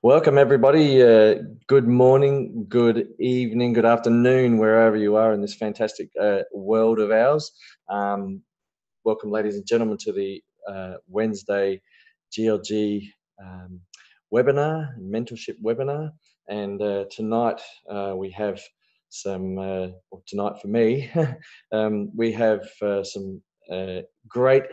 Welcome everybody. Good morning, good evening, good afternoon, wherever you are in this fantastic world of ours. Welcome, ladies and gentlemen, to the Wednesday GLG webinar, mentorship webinar. And tonight we have some, or tonight for me, we have some great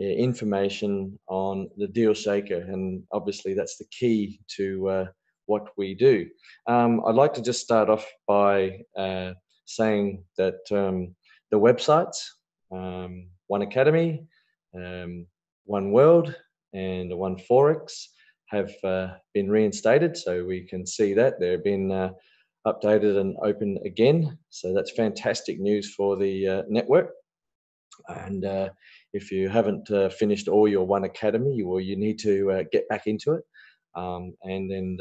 information on the Dealshaker, and obviously that's the key to what we do. I'd like to just start off by saying that the websites, One Academy, One World, and One Forex have been reinstated, so we can see that they've been updated and open again. So that's fantastic news for the network. And if you haven't finished all your One Academy, you need to get back into it, and then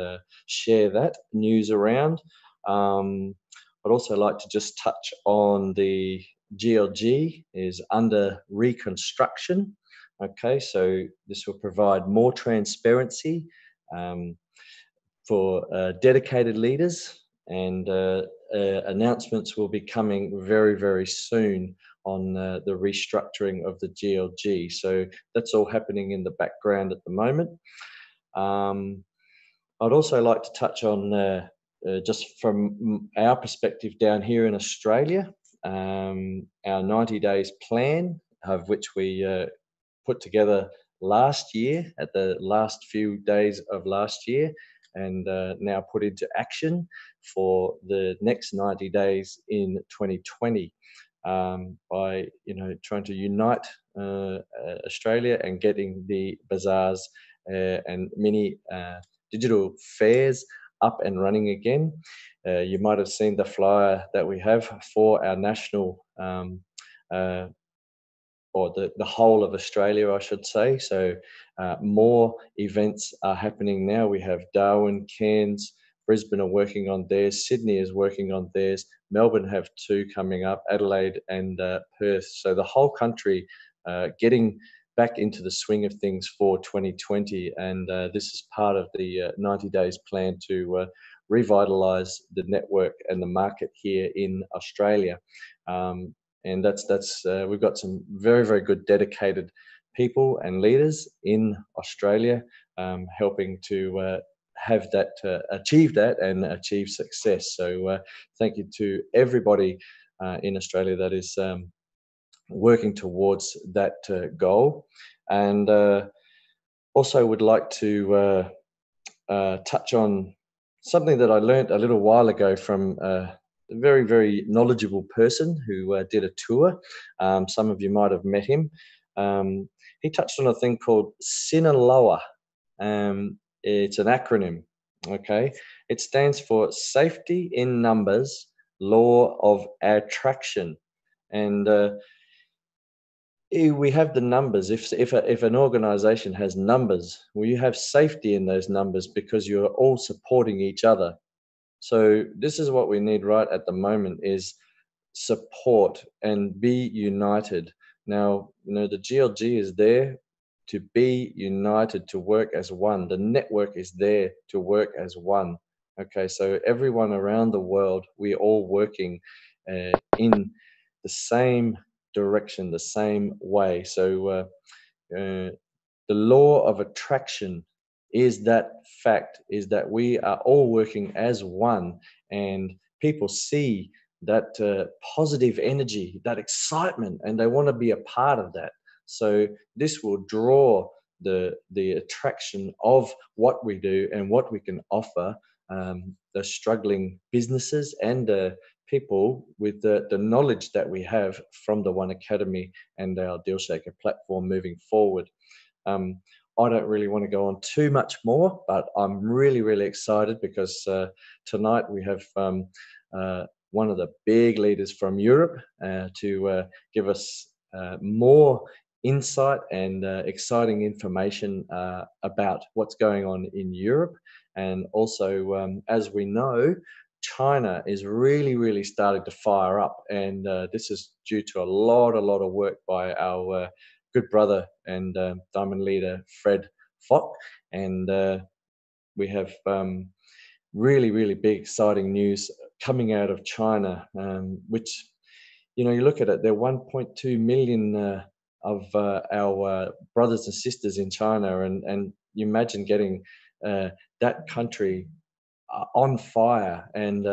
share that news around. I'd also like to just touch on the GLG is under reconstruction. Okay, so this will provide more transparency for dedicated leaders, and announcements will be coming very, very soon on the restructuring of the GLG. So that's all happening in the background at the moment. I'd also like to touch on just from our perspective down here in Australia, our 90 days plan, of which we put together last year at the last few days of last year, and now put into action for the next 90 days in 2020, by trying to unite Australia and getting the bazaars and mini digital fairs up and running again. You might have seen the flyer that we have for our national or the whole of Australia, I should say. So more events are happening now. We have Darwin, Cairns, Brisbane are working on theirs, Sydney is working on theirs, Melbourne have two coming up, Adelaide and Perth. So the whole country getting back into the swing of things for 2020. And this is part of the 90 days plan to revitalise the network and the market here in Australia. And that's we've got some very, very good dedicated people and leaders in Australia, helping to have that, achieve that and achieve success. So thank you to everybody in Australia that is working towards that goal. And also would like to touch on something that I learned a little while ago from a very, very knowledgeable person who did a tour. Some of you might have met him. He touched on a thing called Sinaloa. It's an acronym, okay? It stands for Safety in Numbers, Law of Attraction. And we have the numbers. If an organization has numbers, well, you have safety in those numbers because you're all supporting each other. So this is what we need right at the moment, is support and be united. Now, the GLG is there to be united, to work as one. The network is there to work as one. Okay, so everyone around the world, we're all working in the same direction, the same way. So the law of attraction is that fact, is that we are all working as one, and people see that positive energy, that excitement, and they want to be a part of that. So this will draw the attraction of what we do and what we can offer the struggling businesses and people with the knowledge that we have from the One Academy and our Dealshaker platform moving forward. I don't really want to go on too much more, but I'm really, really excited because tonight we have one of the big leaders from Europe to give us more insight and exciting information about what's going on in Europe. And also, as we know, China is really, really starting to fire up. And this is due to a lot of work by our good brother and diamond leader Fred Fock, and we have really, really big, exciting news coming out of China, which, you know, you look at it, there are 1.2 million of our brothers and sisters in China, and you imagine getting that country on fire and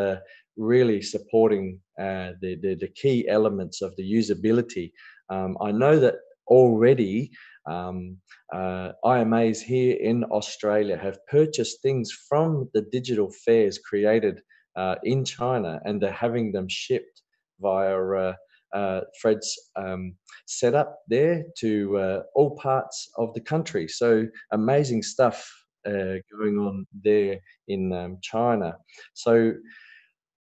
really supporting the key elements of the usability. I know that already IMAs here in Australia have purchased things from the digital fairs created in China, and they're having them shipped via Fred's setup there to all parts of the country. So amazing stuff going on there in China. So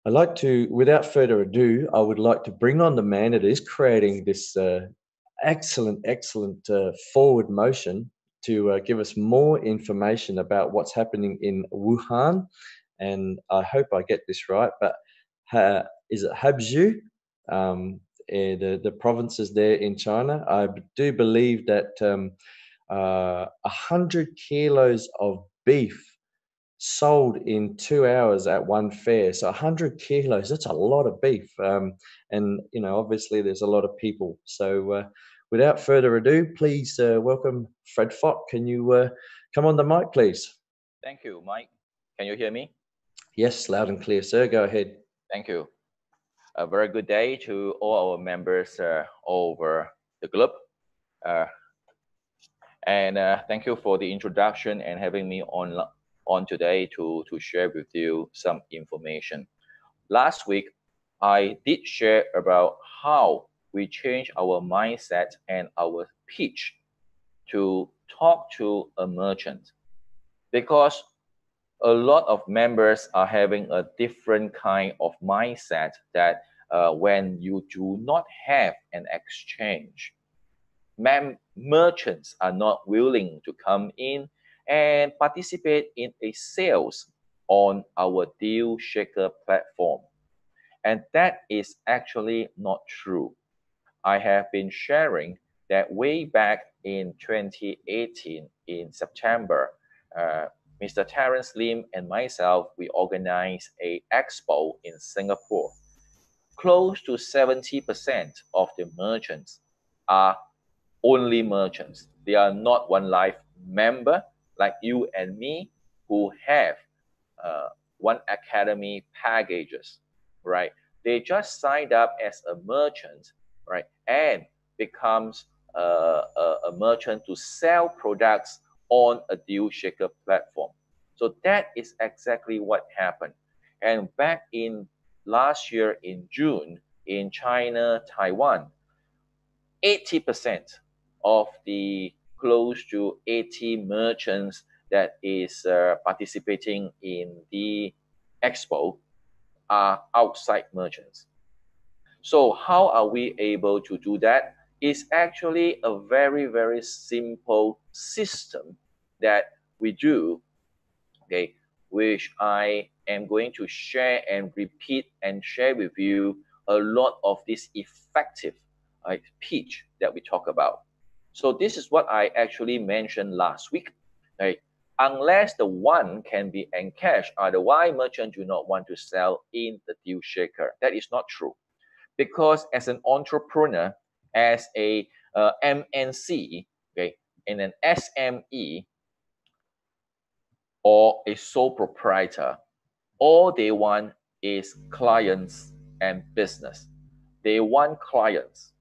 I'd like to, without further ado, I would like to bring on the man that is creating this excellent forward motion to give us more information about what's happening in Wuhan. And I hope I get this right, but is it Habzhou? The provinces there in China. I do believe that 100 kilos of beef sold in 2 hours at one fair. So 100 kilos, that's a lot of beef. And, you know, obviously there's a lot of people. So without further ado, please welcome Fred Fock. Can you come on the mic, please? Thank you, Mike. Can you hear me? Yes, loud and clear, sir. Go ahead. Thank you. A very good day to all our members all over the globe. And thank you for the introduction and having me on today to share with you some information. Last week, I did share about how we change our mindset and our pitch to talk to a merchant, because a lot of members are having a different kind of mindset that when you do not have an exchange, merchants are not willing to come in and participate in a sales on our Dealshaker platform. And that is actually not true. I have been sharing that way back in 2018 in September, Mr. Terence Lim and myself, we organized a expo in Singapore. Close to 70% of the merchants are only merchants. They are not One Life member like you and me who have One Academy packages, right? They just signed up as a merchant, right, and becomes a merchant to sell products on a Dealshaker platform. So that is exactly what happened. And back in last year in June in China, Taiwan, 80% of the close to 80 merchants that is participating in the expo are outside merchants. So how are we able to do that? It's actually a very, very simple system that we do, okay, which I am going to share and repeat and share with you a lot of this effective pitch that we talk about. So this is what I actually mentioned last week. Right? Unless the one can be encashed, otherwise merchants do not want to sell in the Dealshaker. That is not true. Because as an entrepreneur, as a MNC, okay, in an SME, or a sole proprietor, all they want is clients and business. They want clients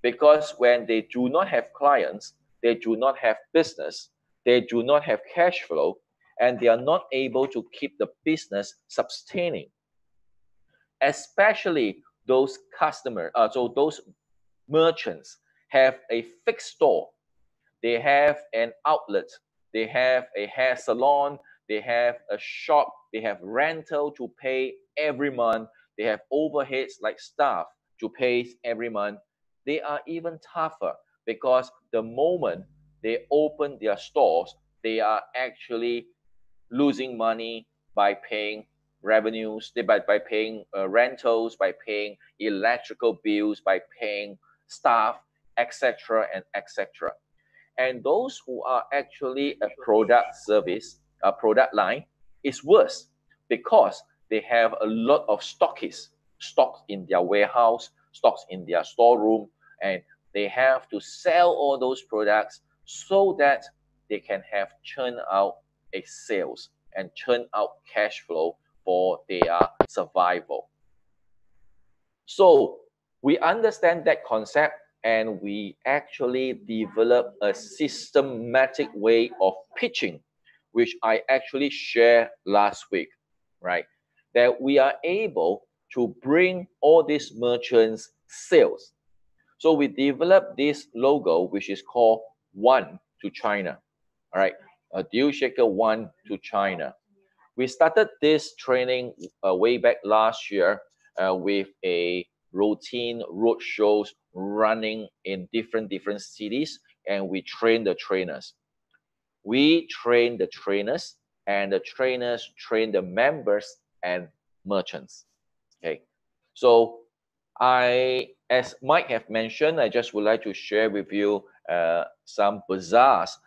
because when they do not have clients, they do not have business, they do not have cash flow, and they are not able to keep the business sustaining. Especially those customers, so those merchants have a fixed store, they have an outlet, they have a hair salon, they have a shop, they have rental to pay every month, they have overheads like staff to pay every month. They are even tougher because the moment they open their stores, they are actually losing money by paying revenues, by paying rentals, by paying electrical bills, by paying staff, etc. and etc. And those who are actually a product service, a product line, It's worse because they have a lot of stockists, stocks in their warehouse, stocks in their storeroom, and they have to sell all those products so that they can have churn out a sales and churn out cash flow for their survival. So we understand that concept and we actually develop a systematic way of pitching, which I actually shared last week, right? That we are able to bring all these merchants sales. So we developed this logo, which is called One to China, all right? A Dealshaker One to China. We started this training way back last year with a routine road shows running in different cities, and we train the trainers. We train the trainers, and the trainers train the members and merchants. Okay, so as Mike have mentioned, I just would like to share with you some bazaars.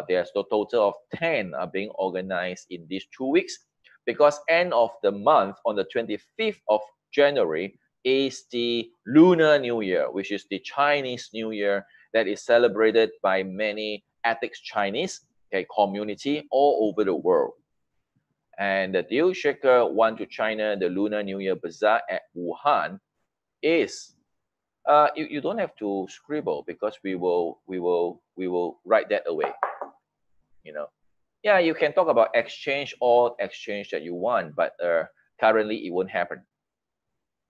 There's a total of 10 are being organized in these 2 weeks because end of the month on the 25th of January is the Lunar New Year, which is the Chinese New Year that is celebrated by many ethnic Chinese community all over the world. And the Dealshaker One to China, the Lunar New Year Bazaar at Wuhan is you don't have to scribble because we will write that away. You know, yeah, you can talk about exchange all exchange that you want, but currently it won't happen,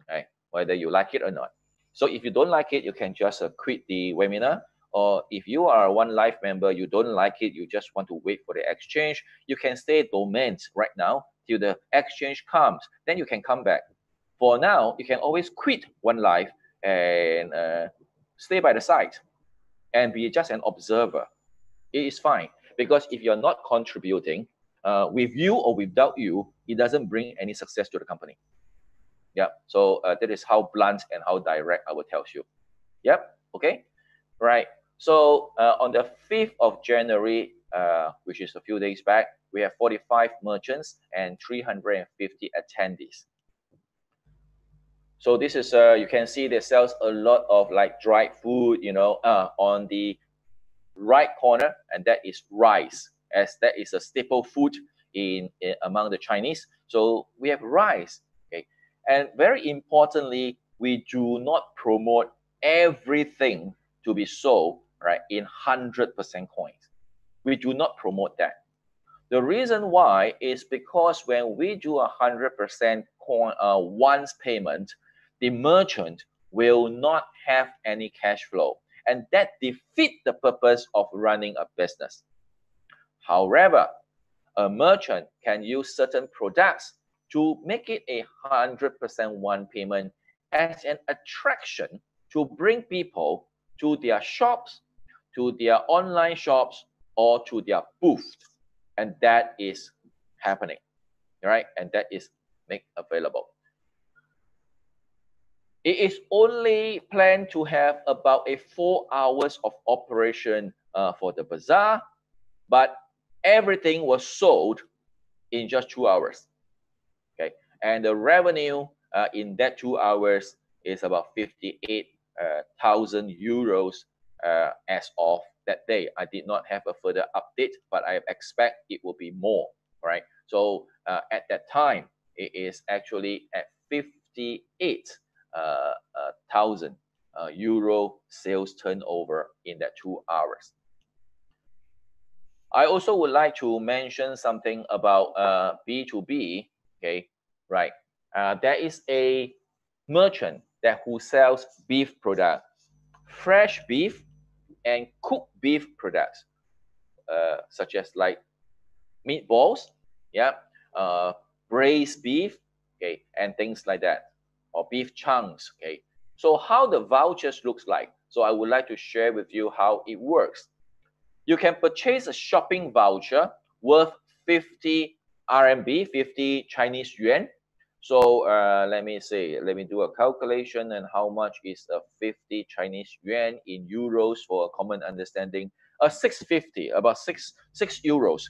right? Whether you like it or not. So if you don't like it, you can just quit the webinar. Or if you are a One Life member, you don't like it, you just want to wait for the exchange, you can stay dormant right now till the exchange comes. Then you can come back. For now, you can always quit One Life and stay by the side and be just an observer. It is fine because if you're not contributing, with you or without you, it doesn't bring any success to the company. Yeah, so that is how blunt and how direct I will tell you. Yep, okay, right. So on the 5th of January, which is a few days back, we have 45 merchants and 350 attendees. So this is, you can see they sells a lot of like dried food, on the right corner, and that is rice, as that is a staple food in among the Chinese. So we have rice, okay, and very importantly, we do not promote everything to be sold right in 100% coins. We do not promote that. The reason why is because when we do 100% coin once payment, the merchant will not have any cash flow, and that defeats the purpose of running a business. However, a merchant can use certain products to make it a 100% one payment as an attraction to bring people to their shops, to their online shops, or to their booth. And that is happening, right? And that is made available. It is only planned to have about 4 hours of operation for the bazaar, but everything was sold in just 2 hours. Okay, and the revenue in that 2 hours is about 58,000 euros as of that day. I did not have a further update, but I expect it will be more, right? So at that time, it is actually at 58,000 euro sales turnover in that 2 hours. I also would like to mention something about B2B. Okay, right. There is a merchant who sells beef products, fresh beef and cooked beef products, such as like meatballs, yeah, braised beef, okay, and things like that, or beef chunks, okay. So how the vouchers looks like? So I would like to share with you how it works. You can purchase a shopping voucher worth 50 RMB, 50 Chinese yuan. So let me see, let me do a calculation and how much is a 50 Chinese yuan in euros for a common understanding. 650, about 6 euros.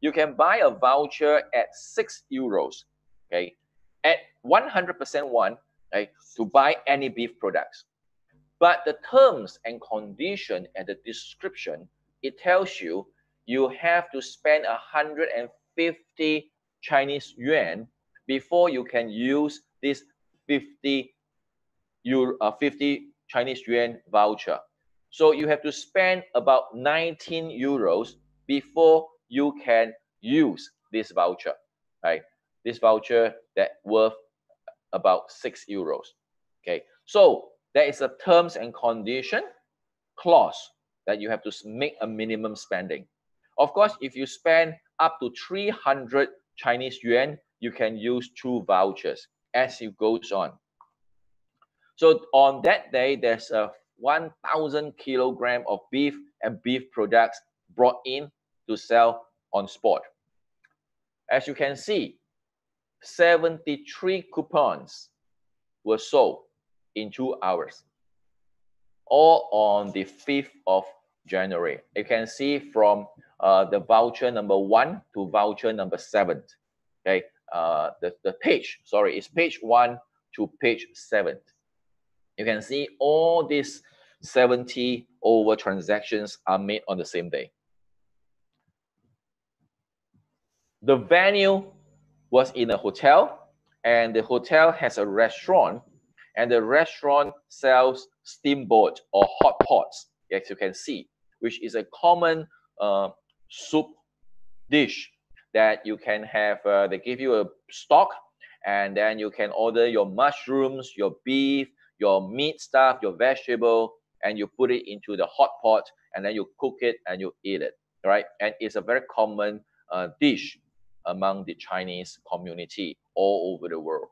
You can buy a voucher at €6, okay, at 100% one, okay, to buy any beef products. But the terms and condition and the description, it tells you you have to spend 150 Chinese yuan before you can use this 50 Chinese yuan voucher. So you have to spend about 19 euros before you can use this voucher, right? This voucher that worth about €6. Okay, so there is a terms and condition clause that you have to make a minimum spending. Of course, if you spend up to 300 Chinese yuan, you can use 2 vouchers as it goes on. So on that day, there's a 1,000 kilogram of beef and beef products brought in to sell on spot. As you can see, 73 coupons were sold in 2 hours, all on the 5th of January. You can see from the voucher number 1 to voucher number 7. Okay, the page, sorry, is page 1 to page 7. You can see all these 70 over transactions are made on the same day. The venue was in a hotel, and the hotel has a restaurant, and the restaurant sells steamboat or hot pots, as you can see, which is a common soup dish that you can have. They give you a stock, and then you can order your mushrooms, your beef, your meat stuff, your vegetable, and you put it into the hot pot, and then you cook it and you eat it, right? And it's a very common dish among the Chinese community all over the world.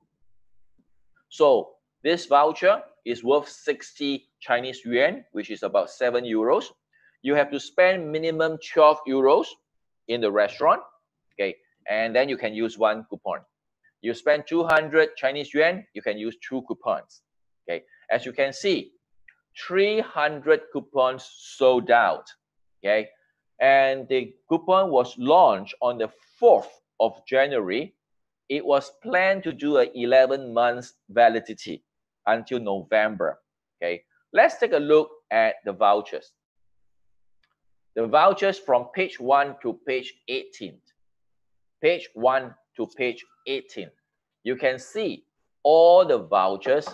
So this voucher is worth 60 Chinese yuan, which is about 7 euros. You have to spend minimum 12 euros in the restaurant, okay? And then you can use 1 coupon. You spend 200 Chinese yuan, you can use 2 coupons, okay? As you can see, 300 coupons sold out, okay? And the coupon was launched on the 4th of January. It was planned to do an 11 months validity until November, okay? Let's take a look at the vouchers. The vouchers from page 1 to page 18. Page 1 to page 18. You can see all the vouchers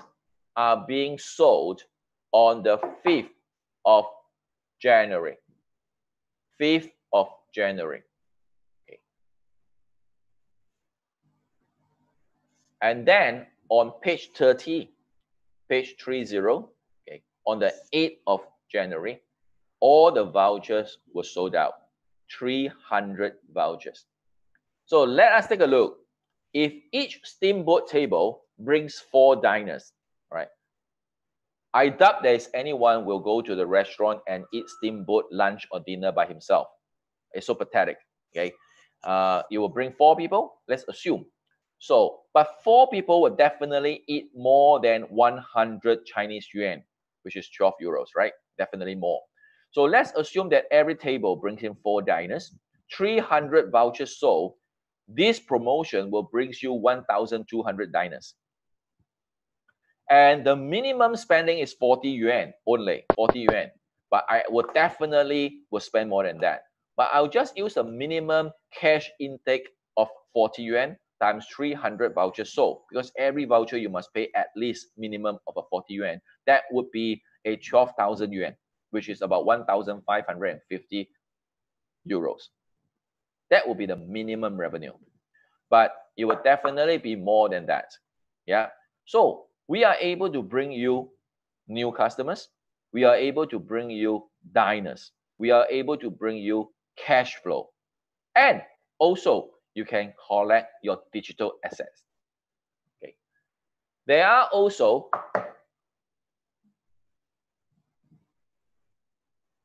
are being sold on the 5th of January. 5th of January. Okay. And then on page 30, page 30, okay, on the 8th of January, all the vouchers were sold out. 300 vouchers. So let us take a look. If each steamboat table brings 4 diners, right? I doubt there is anyone will go to the restaurant and eat steamboat lunch or dinner by himself. It's so pathetic, okay? You will bring 4 people, let's assume. So, but 4 people will definitely eat more than 100 Chinese yuan, which is 12 euros, right? Definitely more. So let's assume that every table brings in 4 diners, 300 vouchers sold. This promotion will bring you 1,200 diners. And the minimum spending is 40 yuan only, 40 yuan. But I would definitely spend more than that. But I'll just use a minimum cash intake of 40 yuan times 300 vouchers sold, because every voucher you must pay at least minimum of a 40 yuan. That would be a 12,000 yuan, which is about 1,550 euros. That would be the minimum revenue. But it would definitely be more than that. Yeah. So we are able to bring you new customers. We are able to bring you diners. We are able to bring you cash flow. And also, you can collect your digital assets. Okay. There are also,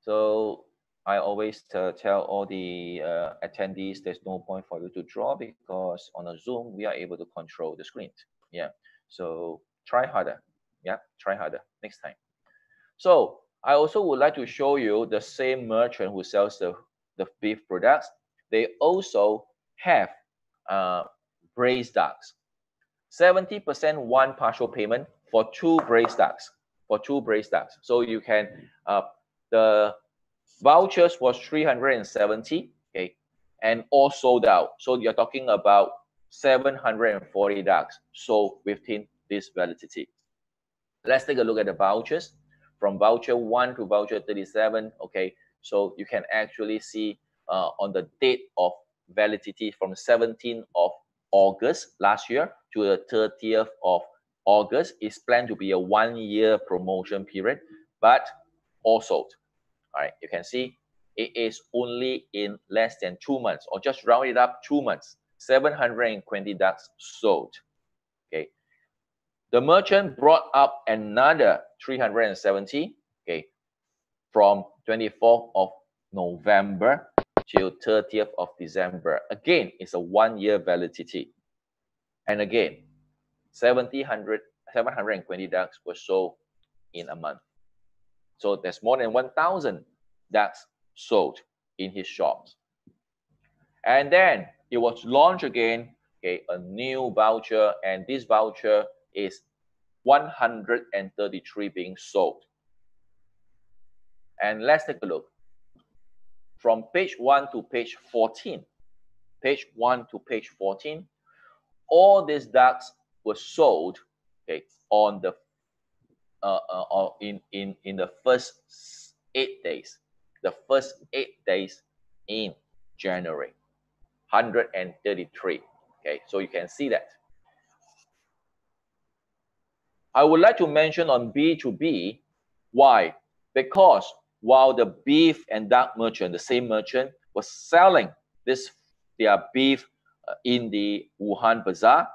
so I always tell all the attendees, there's no point for you to draw, because on a Zoom, we are able to control the screen. Yeah. So try harder. Yeah, try harder next time. So I also would like to show you the same merchant who sells the beef products. they also have braised ducks. 70% one partial payment for 2 braised ducks. So you can the vouchers was 370, okay, and all sold out. So you're talking about 740 ducks sold within this validity. Let's take a look at the vouchers from voucher 1 to voucher 37. Okay, so you can actually see on the date of validity from 17th of August last year to the 30th of August is planned to be a 1-year promotion period, but all sold. All right, you can see it is only in less than 2 months, or just round it up 2 months, 720 ducks sold. Okay, the merchant brought up another 370, okay, from 24th of November till 30th of December. Again, it's a 1-year validity. And again, 720 ducks were sold in a month. So there's more than 1,000 ducks sold in his shops. And then it was launched again, okay, a new voucher, and this voucher is 133 being sold. And let's take a look. From page 1 to page 14, all these ducks were sold, okay, on the in the first 8 days. The first 8 days in January, 133. Okay, so you can see that. I would like to mention on B2B, why? Because while the beef and duck merchant, the same merchant, was selling their beef in the Wuhan bazaar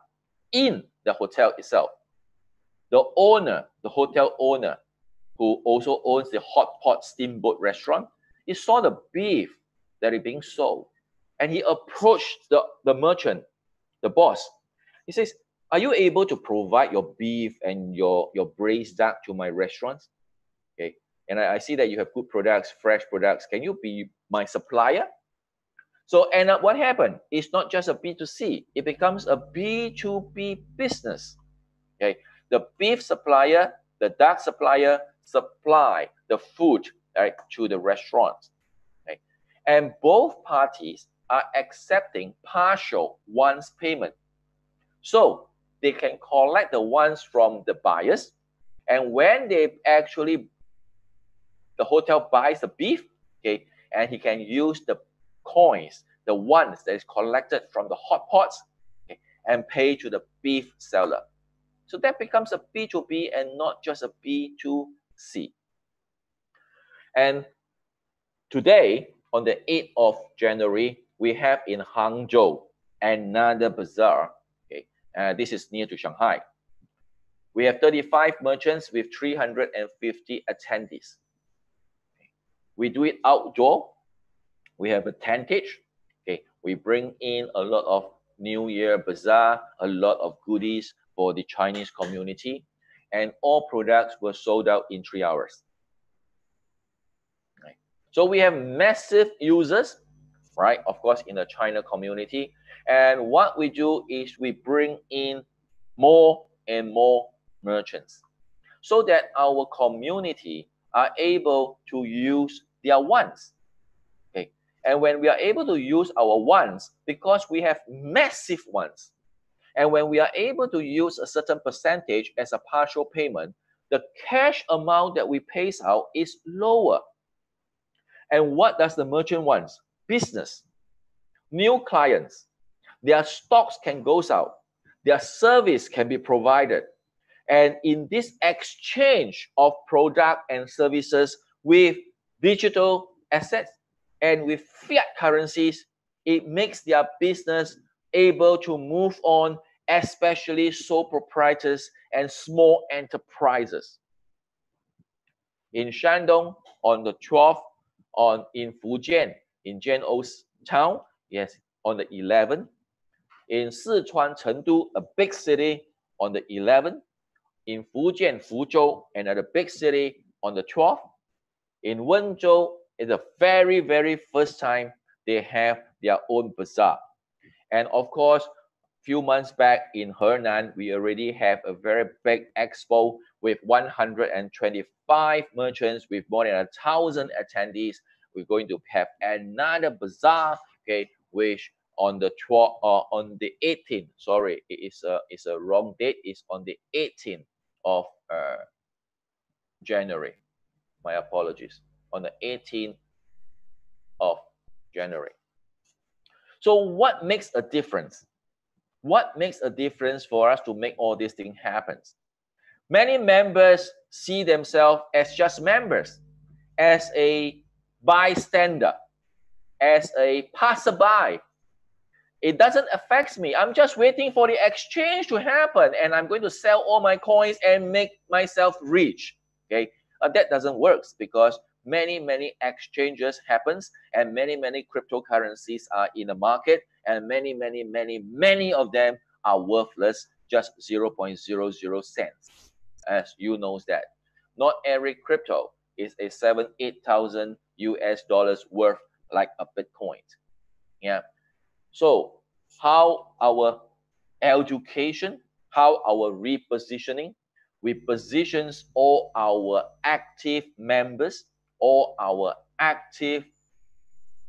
in the hotel itself, the hotel owner, who also owns the hot pot steamboat restaurant, he saw the beef that is being sold, and he approached the merchant, the boss. He says, "Are you able to provide your beef and your braised duck to my restaurants? Okay, and I see that you have good products, fresh products. Can you be my supplier?" So, and what happened? It's not just a B2C. It becomes a B2B business. Okay, the beef supplier, the duck supplier supply the food, right, to the restaurants. Okay, and both parties are accepting partial once payment. So they can collect the ones from the buyers, and when the hotel buys the beef, okay, and he can use the coins, the ones that is collected from the hot pots, okay, and pay to the beef seller. So that becomes a B2B and not just a B2C. And today, on the 8th of January, we have in Hangzhou another bazaar. Okay, this is near to Shanghai. We have 35 merchants with 350 attendees. Okay. We do it outdoor. We have a tentage. Okay, we bring in a lot of New Year bazaar, a lot of goodies for the Chinese community, and all products were sold out in 3 hours. Right. So we have massive users, right? Of course, in the China community. And what we do is we bring in more and more merchants so that our community are able to use their ones. Okay. And when we are able to use our ones, because we have massive ones, and when we are able to use a certain percentage as a partial payment, the cash amount that we pay out is lower. And what does the merchant want? Business, new clients, their stocks can go out, their service can be provided. And in this exchange of product and services with digital assets and with fiat currencies, it makes their business able to move on, especially sole proprietors and small enterprises. In Shandong, on the 12th, in Fujian, in Jian'ou's town, yes, on the 11th. In Sichuan, Chengdu, a big city, on the 11th. In Fujian, Fuzhou, another big city, on the 12th. In Wenzhou, it's the very, very first time they have their own bazaar. And of course, few months back in Henan, we already have a very big expo with 125 merchants with more than 1,000 attendees. We're going to have another bazaar, okay, which on the 18th. Sorry, it's a wrong date. It's on the 18th of January. My apologies. On the 18th of January. So what makes a difference? What makes a difference for us to make all these things happen? Many members see themselves as just members, as a bystander, as a passerby. It doesn't affect me. I'm just waiting for the exchange to happen, and I'm going to sell all my coins and make myself rich. Okay, that doesn't work because many exchanges happens, and many cryptocurrencies are in the market, and many of them are worthless, just 0.00 cents. As you know that not every crypto is a 7,000–8,000 US dollars worth like a Bitcoin. Yeah. So how our education, how our repositioning, we positions all our active members, all our active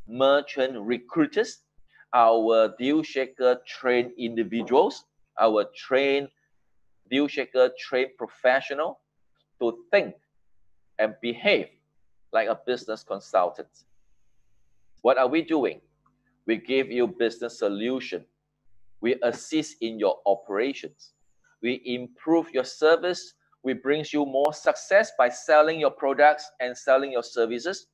merchant recruiters, our Dealshaker trained individuals, our trained Dealshaker trained professional to think and behave like a business consultant. What are we doing? We give you business solution. We assist in your operations. We improve your service. We bring you more success by selling your products and selling your services.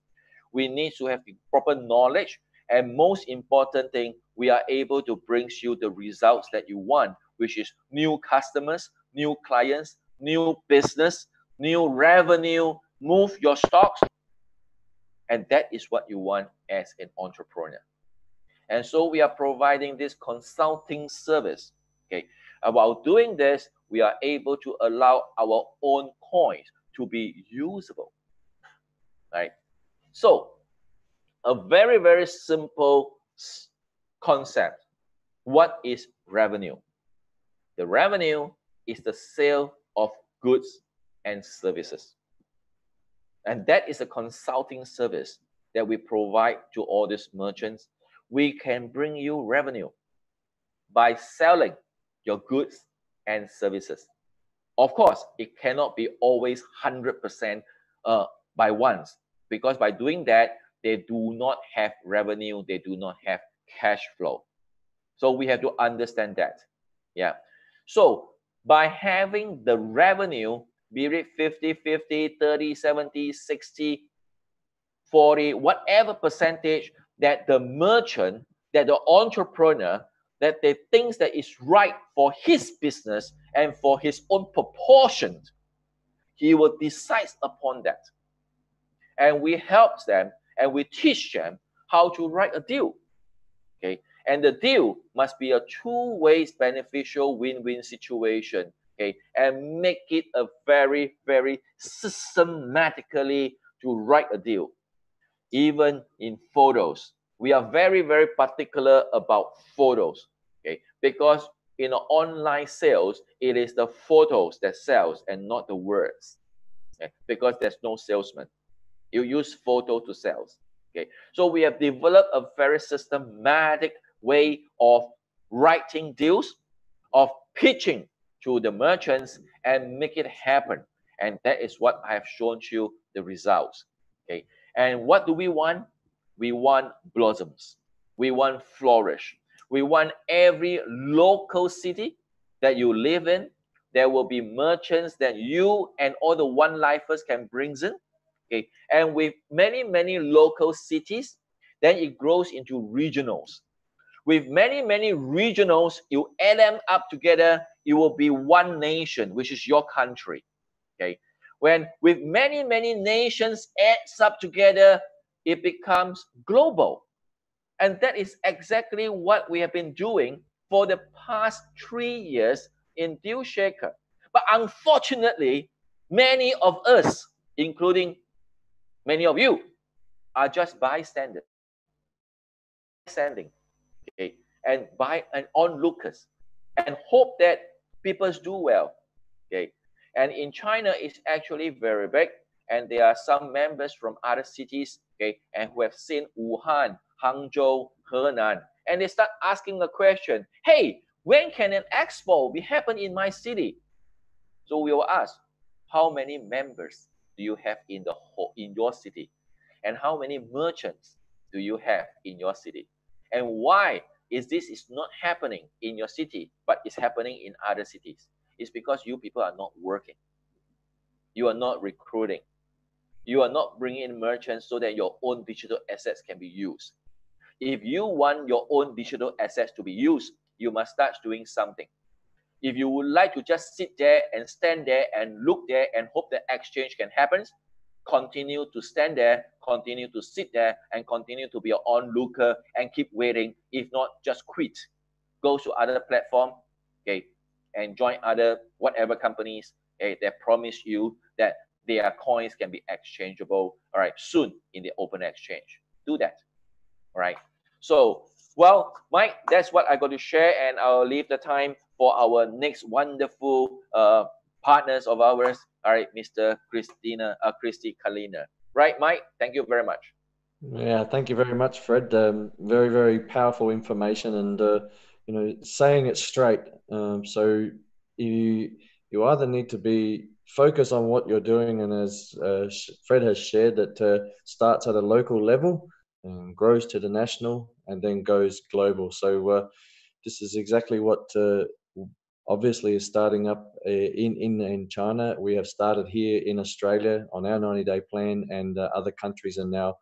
We need to have the proper knowledge. And most important thing, we are able to bring you the results that you want, which is new customers, new clients, new business, new revenue, move your stocks. And that is what you want as an entrepreneur. And so we are providing this consulting service. Okay. And while doing this, we are able to allow our own coins to be usable. Right. So a very simple concept. What is revenue? The revenue is the sale of goods and services. And that is a consulting service that we provide to all these merchants. We can bring you revenue by selling your goods and services. Of course, it cannot be always 100% by once, because by doing that, they do not have revenue, they do not have cash flow. So we have to understand that. Yeah. So by having the revenue, be it 50-50, 30-70, 60-40, whatever percentage that the merchant, that the entrepreneur, that they thinks that is right for his business and for his own proportion, he will decide upon that. And we help them and we teach them how to write a deal. Okay. And the deal must be a two-way beneficial win-win situation. Okay. And make it a very systematically to write a deal. Even in photos, we are very particular about photos. Okay. Because in online sales, it is the photos that sells and not the words. Okay. Because there's no salesman. You use photo to sell. Okay. So we have developed a very systematic way of writing deals, of pitching to the merchants and make it happen. And that is what I have shown you the results. Okay. And what do we want? We want blossoms. We want flourish. We want every local city that you live in, there will be merchants that you and all the one-lifers can bring in. Okay. And with many local cities, then it grows into regionals. With many regionals, you add them up together, it will be one nation, which is your country. Okay. When with many nations adds up together, it becomes global. And that is exactly what we have been doing for the past 3 years in Dealshaker. But unfortunately, many of us, including many of you, are just bystanders. sending, okay, and by and onlookers, and hope that people do well, okay. And in China, it's actually very big, and there are some members from other cities, okay, and who have seen Wuhan, Hangzhou, Henan, and they start asking a question: hey, when can an expo be happen in my city? So we will ask, how many members do you have in the whole in your city, and how many merchants do you have in your city, and why is not happening in your city but it's happening in other cities? It's because you people are not working, you are not recruiting, you are not bringing in merchants so that your own digital assets can be used. If you want your own digital assets to be used, you must start doing something. If you would like to just sit there and stand there and look there and hope that exchange can happen, continue to stand there, continue to sit there, and continue to be an onlooker and keep waiting. If not, just quit. Go to other platform, okay, and join other whatever companies, okay, that promise you that their coins can be exchangeable, all right, soon in the open exchange. Do that, all right? So, well, Mike, that's what I got to share, and I'll leave the time for our next wonderful partners of ours. All right, Mr. Cristi Calina. Right, Mike? Thank you very much. Yeah, thank you very much, Fred. Very, very powerful information, and you know, saying it straight. So you you either need to be focused on what you're doing, and as Fred has shared, that starts at a local level and grows to the national, and then goes global. So this is exactly what obviously is starting up in China. We have started here in Australia on our 90-day plan, and other countries are now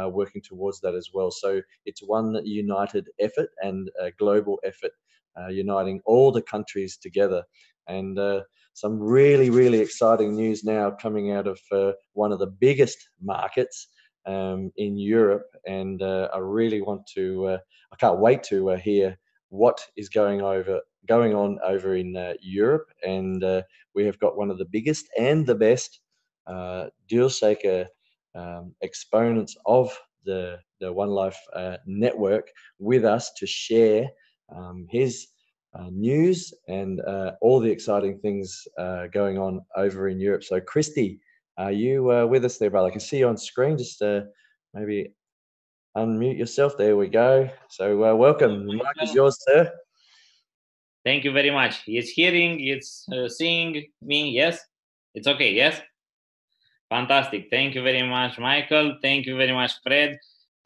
working towards that as well. So it's one united effort and a global effort, uniting all the countries together. And some really, really exciting news now coming out of one of the biggest markets in Europe. And I really want to, I can't wait to hear what is going on over in Europe. And we have got one of the biggest and the best Dealshaker exponents of the One Life network with us to share his news and all the exciting things going on over in Europe. So, Cristi, are you with us there, brother? I can see you on screen. Just maybe unmute yourself. There we go. So, welcome. The mic is yours, sir. Thank you very much. It's hearing, it's seeing me. Yes, it's okay. Yes, fantastic. Thank you very much, Michael. Thank you very much, Fred.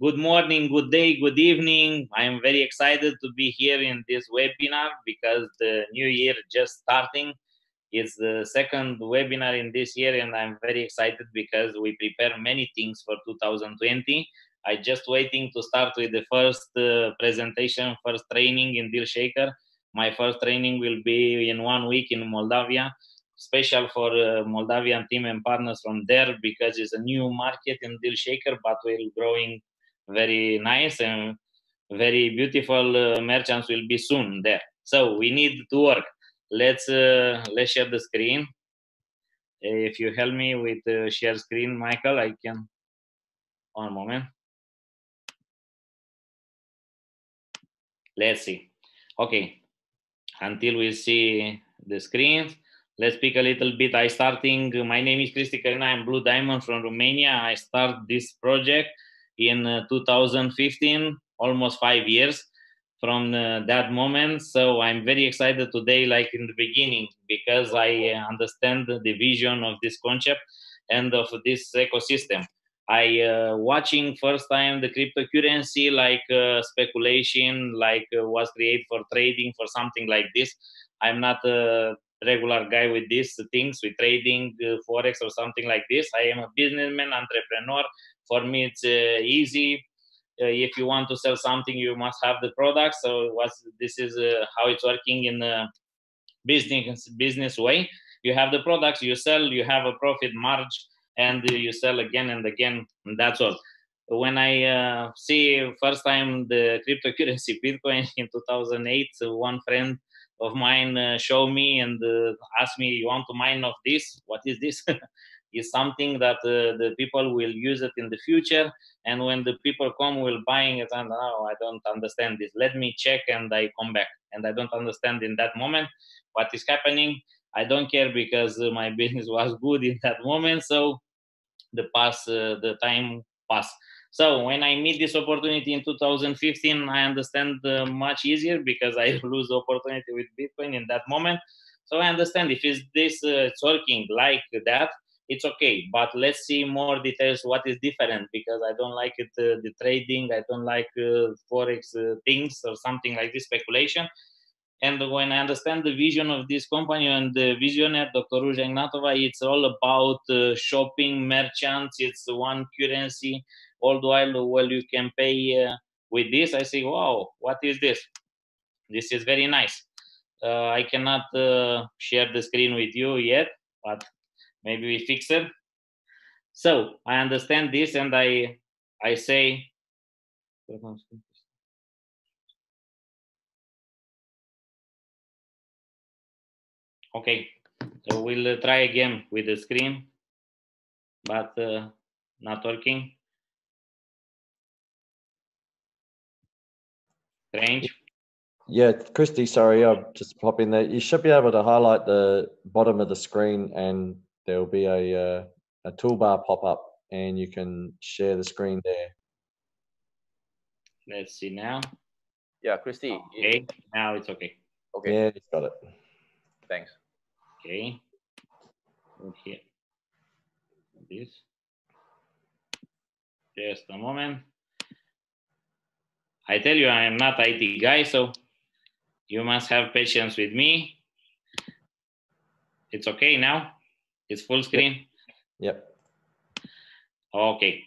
Good morning, good day, good evening. I am very excited to be here in this webinar because the new year just starting. It's the second webinar in this year, and I'm very excited because we prepare many things for 2020. I just waiting to start with the first presentation, first training in Dealshaker. My first training will be in 1 week in Moldavia, special for Moldavian team and partners from there because it's a new market in Dealshaker, but we're growing very nice and very beautiful merchants will be soon there. So we need to work. Let's share the screen. If you help me with share screen, Michael, I can. One moment. Let's see. Okay. Until we see the screens, let's speak a little bit. My name is Cristi Calina. I'm Blue Diamond from Romania. I start this project in 2015, almost 5 years from that moment. So I'm very excited today, like in the beginning, because I understand the vision of this concept and of this ecosystem. I watching first time the cryptocurrency like speculation, like was created for trading, for something like this. I'm not a regular guy with these things, with trading, forex or something like this. I am a businessman, entrepreneur. For me, it's easy. If you want to sell something, you must have the product. So this is how it's working in a business way. You have the products, you sell, you have a profit margin, and you sell again and again, and that's all. When I see first time the cryptocurrency Bitcoin in 2008, one friend of mine showed me and asked me, you want to mine of this? What is this? is something that the people will use it in the future. And when the people come, will buying it, and oh, I don't understand this. Let me check, and I come back, and I don't understand in that moment what is happening. I don't care because my business was good in that moment. So the time passed. So when I meet this opportunity in 2015, I understand much easier because I lose the opportunity with Bitcoin in that moment. So I understand if it's working like that, it's okay. But let's see more details. What is different? Because I don't like it, the trading. I don't like forex things or something like this, speculation. And when I understand the vision of this company and the visionary, Dr. Ruja Ignatova, it's all about shopping merchants. It's one currency. All the while, well, you can pay with this. I say, wow, what is this? This is very nice. I cannot share the screen with you yet, but maybe we fix it. So I understand this, and I say, okay, so we'll try again with the screen, but not working. Strange. Yeah, Cristi, sorry, I'll just pop in there. You should be able to highlight the bottom of the screen, and there'll be a toolbar pop up, and you can share the screen there. Let's see now. Yeah, Cristi. Okay, now it's okay. Okay. Yeah, it's got it. Thanks. Okay. Here. This. Just a moment. I tell you, I am not IT guy, so you must have patience with me. It's okay now? It's full screen? Yep. Okay.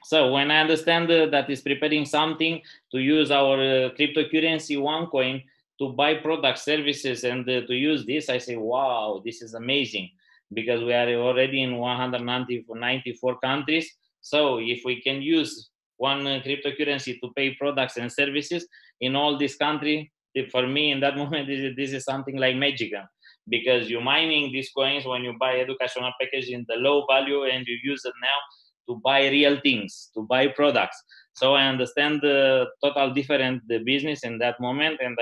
So when I understand that is preparing something to use our cryptocurrency OneCoin to buy product services and to use this, I say, wow, this is amazing, because we are already in 194 countries. So if we can use one cryptocurrency to pay products and services in all this country, for me in that moment, this is something like magical, because you're mining these coins when you buy educational package in the low value, and you use it now to buy real things, to buy products. So I understand the total different the business in that moment, and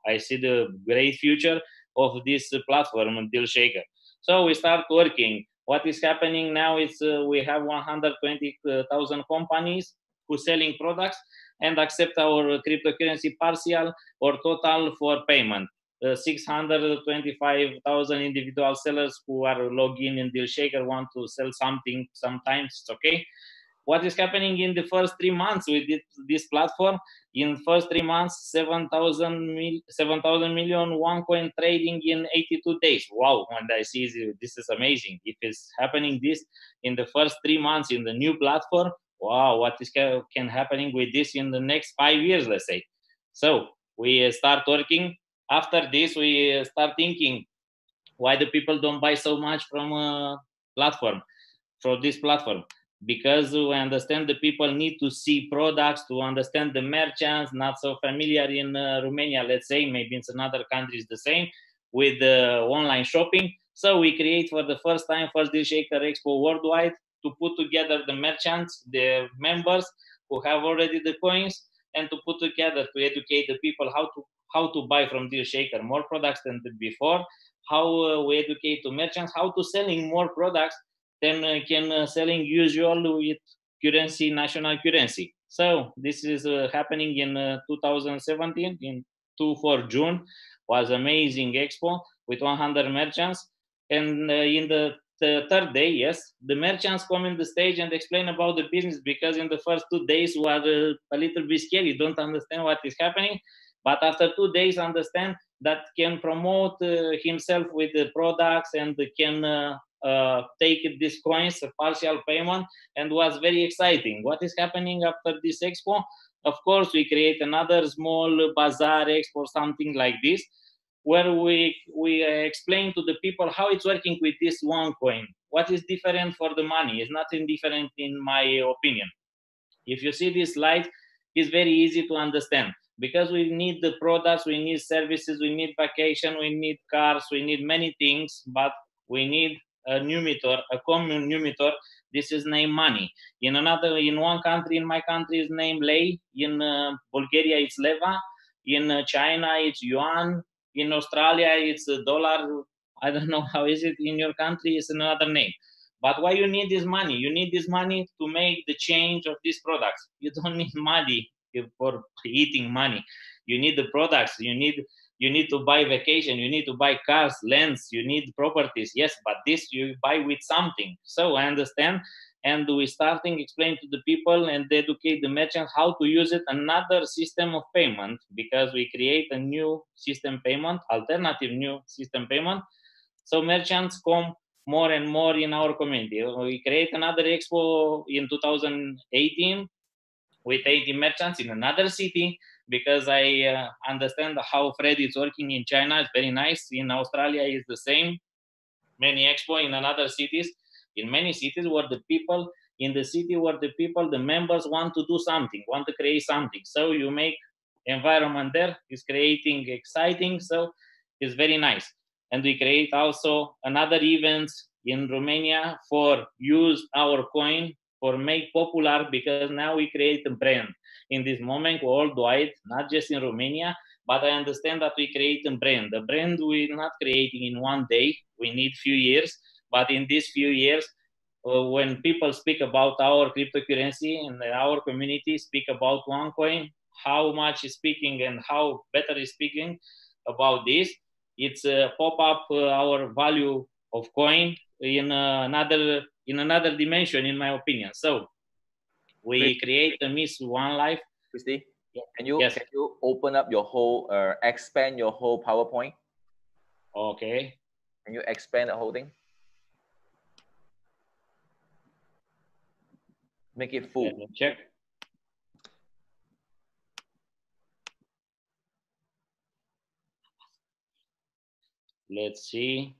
I see the great future of this platform, Dealshaker. So we start working. What is happening now is we have 120,000 companies who selling products and accept our cryptocurrency partial or total for payment. 625,000 individual sellers who are logged in Dealshaker want to sell something. Sometimes it's okay. What is happening in the first 3 months with this platform? In first 3 months, 7,000 million OneCoin trading in 82 days. Wow! And I see this is amazing. If it's happening this in the first 3 months in the new platform, wow! What is can happening with this in the next 5 years? Let's say. So we start working. After this, we start thinking why the people don't buy so much from this platform, because we understand the people need to see products, to understand the merchants, not so familiar in Romania, let's say, maybe in another countries the same with online shopping. So we create for the first time first Dealshaker Expo worldwide to put together the merchants, the members who have already the coins, and to put together to educate the people how to buy from Dealshaker more products than before, how we educate to merchants how to selling more products than can selling usual with currency, national currency. So this is happening in 2017 in 2-4 June. Was amazing expo with 100 merchants, and in the third day, yes, the merchants come in the stage and explain about the business, because in the first 2 days were a little bit scary, don't understand what is happening, but after 2 days understand that can promote himself with the products and can take these coins, a partial payment, and was very exciting. What is happening after this expo? Of course, we create another small bazaar expo, something like this, where we explain to the people how it's working with this OneCoin. What is different for the money? It's nothing different in my opinion. If you see this slide, it's very easy to understand, because we need the products, we need services, we need vacation, we need cars, we need many things, but we need a numeter, a common numeter. This is named money. In one country, in my country, is named lei. In Bulgaria, it's leva. In China, it's yuan. In Australia, it's a dollar. I don't know how is it in your country. It's another name. But why you need this money? You need this money to make the change of these products. You don't need money for eating money. You need the products. You need to buy vacation. You need to buy cars, lands. You need properties. Yes, but this you buy with something. So I understand. And we starting explain to the people and educate the merchants how to use it, another system of payment, because we create a new system payment, alternative new system payment. So merchants come more and more in our community. We create another expo in 2018 with 80 merchants in another city, because I understand how Fred is working in China. It's very nice. In Australia, it's the same. Many expo in another cities. In many cities where the people, in the city where the people, the members want to do something, want to create something. So you make environment there, is creating exciting. So it's very nice. And we create also another events in Romania for use our coin for make popular, because now we create a brand in this moment worldwide, not just in Romania, but I understand that we create a brand. The brand we're not creating in one day. We need few years, but in these few years, when people speak about our cryptocurrency and our community speak about OneCoin, how much is speaking and how better is speaking about this, it's pop up our value of coin in another dimension, in my opinion. So we create a Miss One Life. Cristi, can you open up your whole, expand your whole PowerPoint? Okay. Can you expand the whole thing? Make it full. Let me check. Let's see.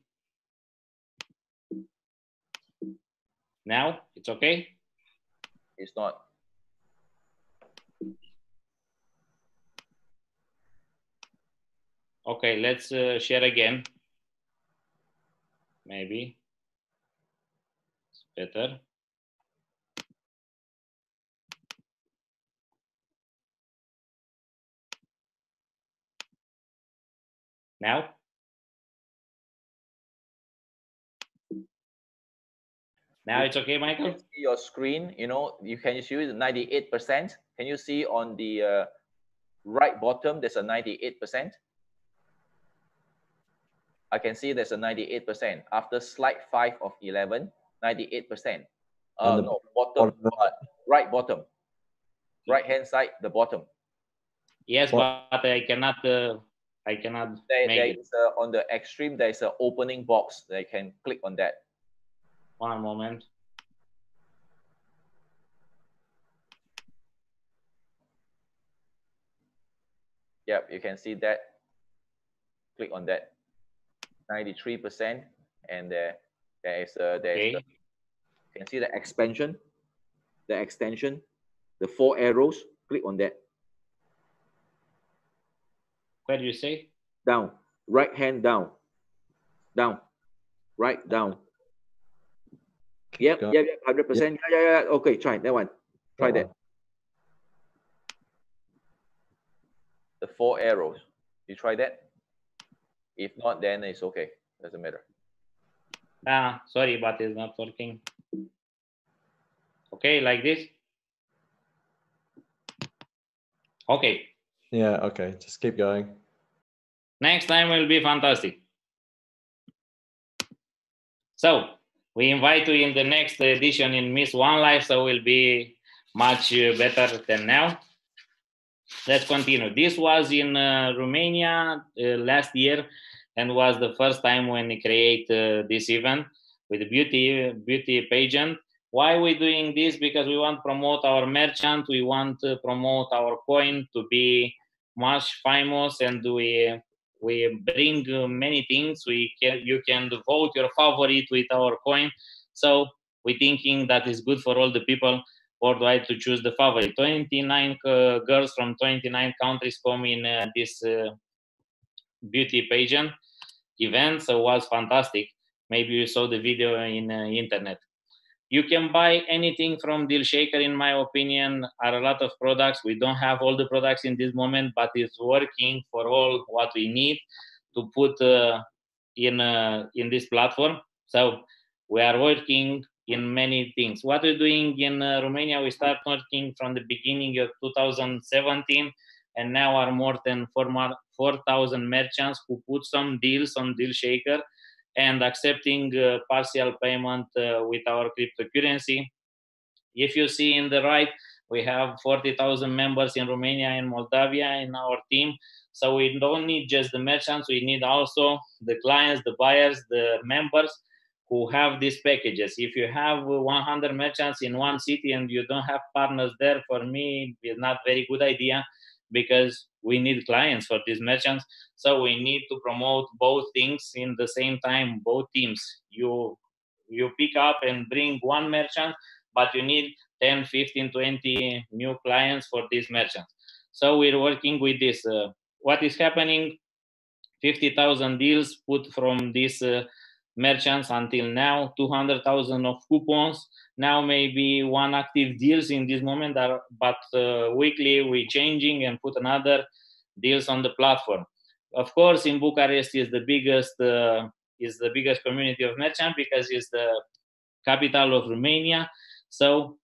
Now it's okay? It's not. Okay, let's share again. Maybe it's better. Now? Now it's okay, Michael? You can see your screen, you know, you can use 98%. Can you see on the right bottom, there's a 98%? I can see there's a 98%. After slide 5 of 11, 98%. No, bottom, right bottom. Right hand side, the bottom. Yes, but I cannot make it. On the extreme, there's an opening box. They can click on that. One moment. Yep, you can see that. Click on that. 93%, and you can see the expansion, the extension, the 4 arrows. Click on that. Where do you say? Down. Right hand down. Down. Right down. Yep, 100%. Yeah. Okay, try that one. Try that. The 4 arrows. You try that? If not, then it's okay. Doesn't matter. Sorry, but it's not working. Okay, like this. Okay. Yeah, okay. Just keep going. Next time will be fantastic. So we invite you in the next edition in Miss One Life, so will be much better than now. Let's continue. This was in Romania last year, and was the first time when we create this event with beauty pageant. Why we doing this? Because we want to promote our merchant. We want to promote our coin to be much famous, and we bring many things. You can vote your favorite with our coin. So we thinking that is good for all the people worldwide to choose the favorite. 29 girls from 29 countries come in this beauty pageant event, so it was fantastic. Maybe you saw the video in internet. You can buy anything from Dealshaker, in my opinion. Are a lot of products. We don't have all the products in this moment, but it's working for all what we need to put in this platform. So we are working in many things. What we're doing in Romania, we start working from the beginning of 2017, and now are more than 4,000 merchants who put some deals on Dealshaker and accepting partial payment with our cryptocurrency. If you see in the right, we have 40,000 members in Romania and Moldavia in our team. So we don't need just the merchants, we need also the clients, the buyers, the members who have these packages. If you have 100 merchants in one city and you don't have partners there, for me, it's not very good idea, because we need clients for these merchants. So we need to promote both things in the same time, both teams. You pick up and bring one merchant, but you need 10, 15, 20 new clients for these merchants. So we're working with this. What is happening? 50,000 deals put from these merchants until now, 200,000 of coupons. Now maybe one active deals in this moment, but weekly we changing and put another deals on the platform. Of course, in Bucharest is the biggest community of merchants, because it's the capital of Romania. So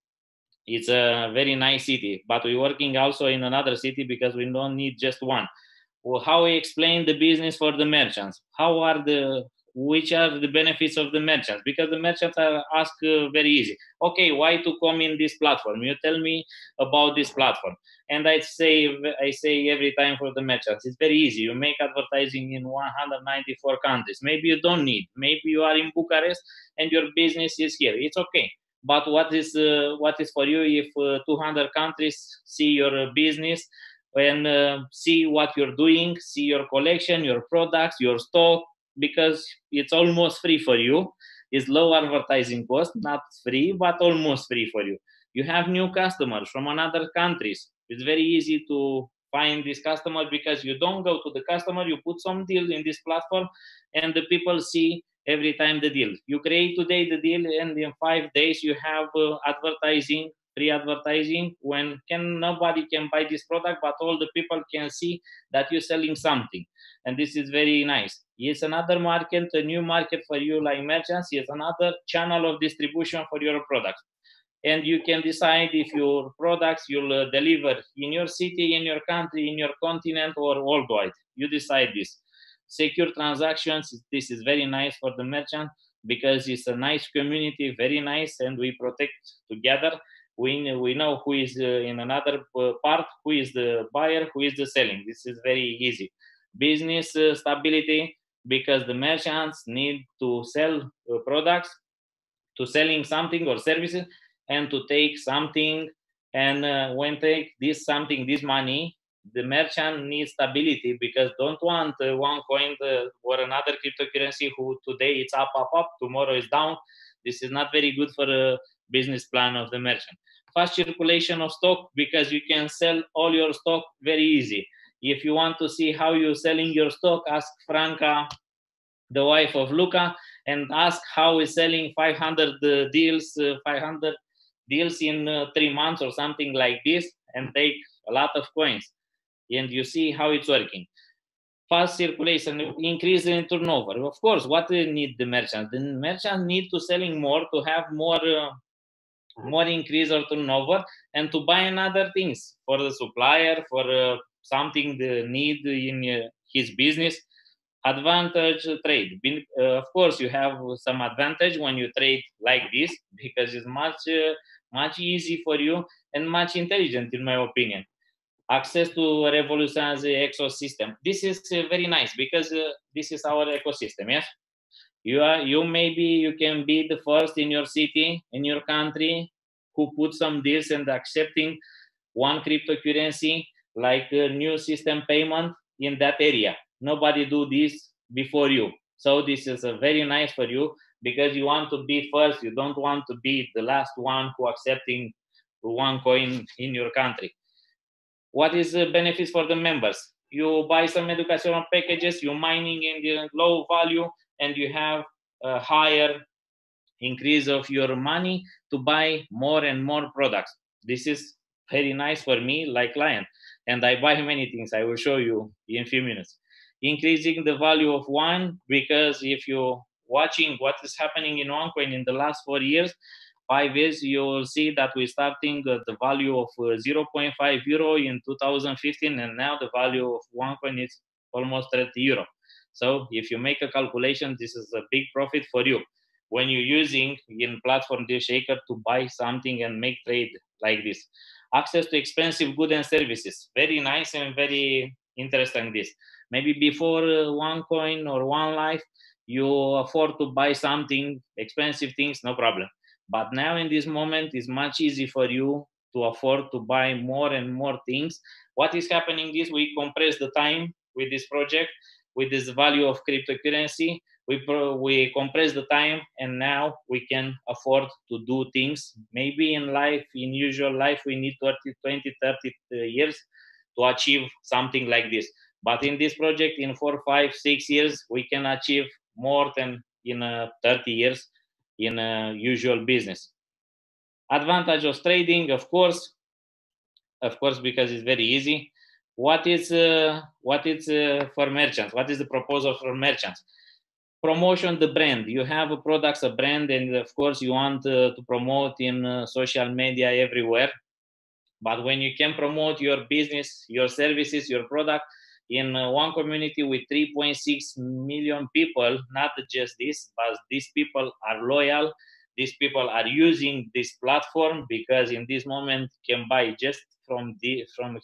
it's a very nice city, but we're working also in another city because we don't need just one. Well, how we explain the business for the merchants? Which are the benefits of the merchants? Because the merchants are asked very easy. Okay, why to come in this platform? You tell me about this platform. And I say every time for the merchants, it's very easy. You make advertising in 194 countries. Maybe you don't need. Maybe you are in Bucharest and your business is here. It's okay. But what is for you if 200 countries see your business and see what you're doing, see your collection, your products, your stock, because it's almost free for you. It's low advertising cost, not free, but almost free for you. You have new customers from another countries. It's very easy to find this customer because you don't go to the customer, you put some deal in this platform and the people see every time the deal. You create today the deal and in 5 days you have advertising, free advertising, when nobody can buy this product, but all the people can see that you're selling something. And this is very nice. It's another market, a new market for you like merchants. It's another channel of distribution for your products. And you can decide if your products you'll deliver in your city, in your country, in your continent, or worldwide. You decide this. Secure transactions, this is very nice for the merchant because it's a nice community, very nice, and we protect together. We know who is in another part, who is the buyer, who is the selling. This is very easy. Business stability, because the merchants need to sell products, to selling something or services, and to take something. And when take this something, this money, the merchant needs stability, because don't want one coin or another cryptocurrency who today it's up, tomorrow is down. This is not very good for a business plan of the merchant. Fast circulation of stock, because you can sell all your stock very easy. If you want to see how you're selling your stock, ask Franca, the wife of Luca, and ask how is selling 500 deals in 3 months or something like this, and take a lot of coins, and you see how it's working. Fast circulation, increase in turnover. Of course, what need the merchants? The merchants need to selling more, to have more increase or turnover, and to buy another things for the supplier, for something the need in his business. Advantage trade. Of course, you have some advantage when you trade like this, because it's much easy for you and much intelligent, in my opinion. Access to Revolution's ecosystem. This is very nice, because this is our ecosystem. Yes, you can be the first in your city, in your country, who put some deals and accepting one cryptocurrency like a new system payment in that area. Nobody do this before you. So this is very nice for you, because you want to be first. You don't want to be the last one who accepting one coin in your country. What is the benefits for the members? You buy some educational packages, you're mining in the low value, and you have higher increase of your money to buy more and more products. This is very nice for me, like client, and I buy many things. I will show you in a few minutes. Increasing the value of one, because if you're watching what is happening in OneCoin in the last 4 years, 5 years, you will see that we're starting the value of 0.5 euro in 2015, and now the value of OneCoin is almost 30 euro. So if you make a calculation, this is a big profit for you when you're using in platform Dealshaker to buy something and make trade like this. Access to expensive goods and services, very nice and very interesting. This maybe before OneCoin or OneLife, you afford to buy something expensive things, no problem. But now in this moment, it's much easier for you to afford to buy more and more things. What is happening is we compress the time with this project, with this value of cryptocurrency. We compress the time, and now we can afford to do things. Maybe in life, in usual life, we need 20, 30 years to achieve something like this. But in this project, in 4, 5, 6 years, we can achieve more than in 30 years in a usual business. Advantage of trading, of course, because it's very easy. What is for merchants? What is the proposal for merchants? Promotion the brand. You have a product, a brand, and of course you want to promote in social media everywhere. But when you can promote your business, your services, your product in one community with 3.6 million people, not just this, but these people are loyal. These people are using this platform because in this moment can buy just from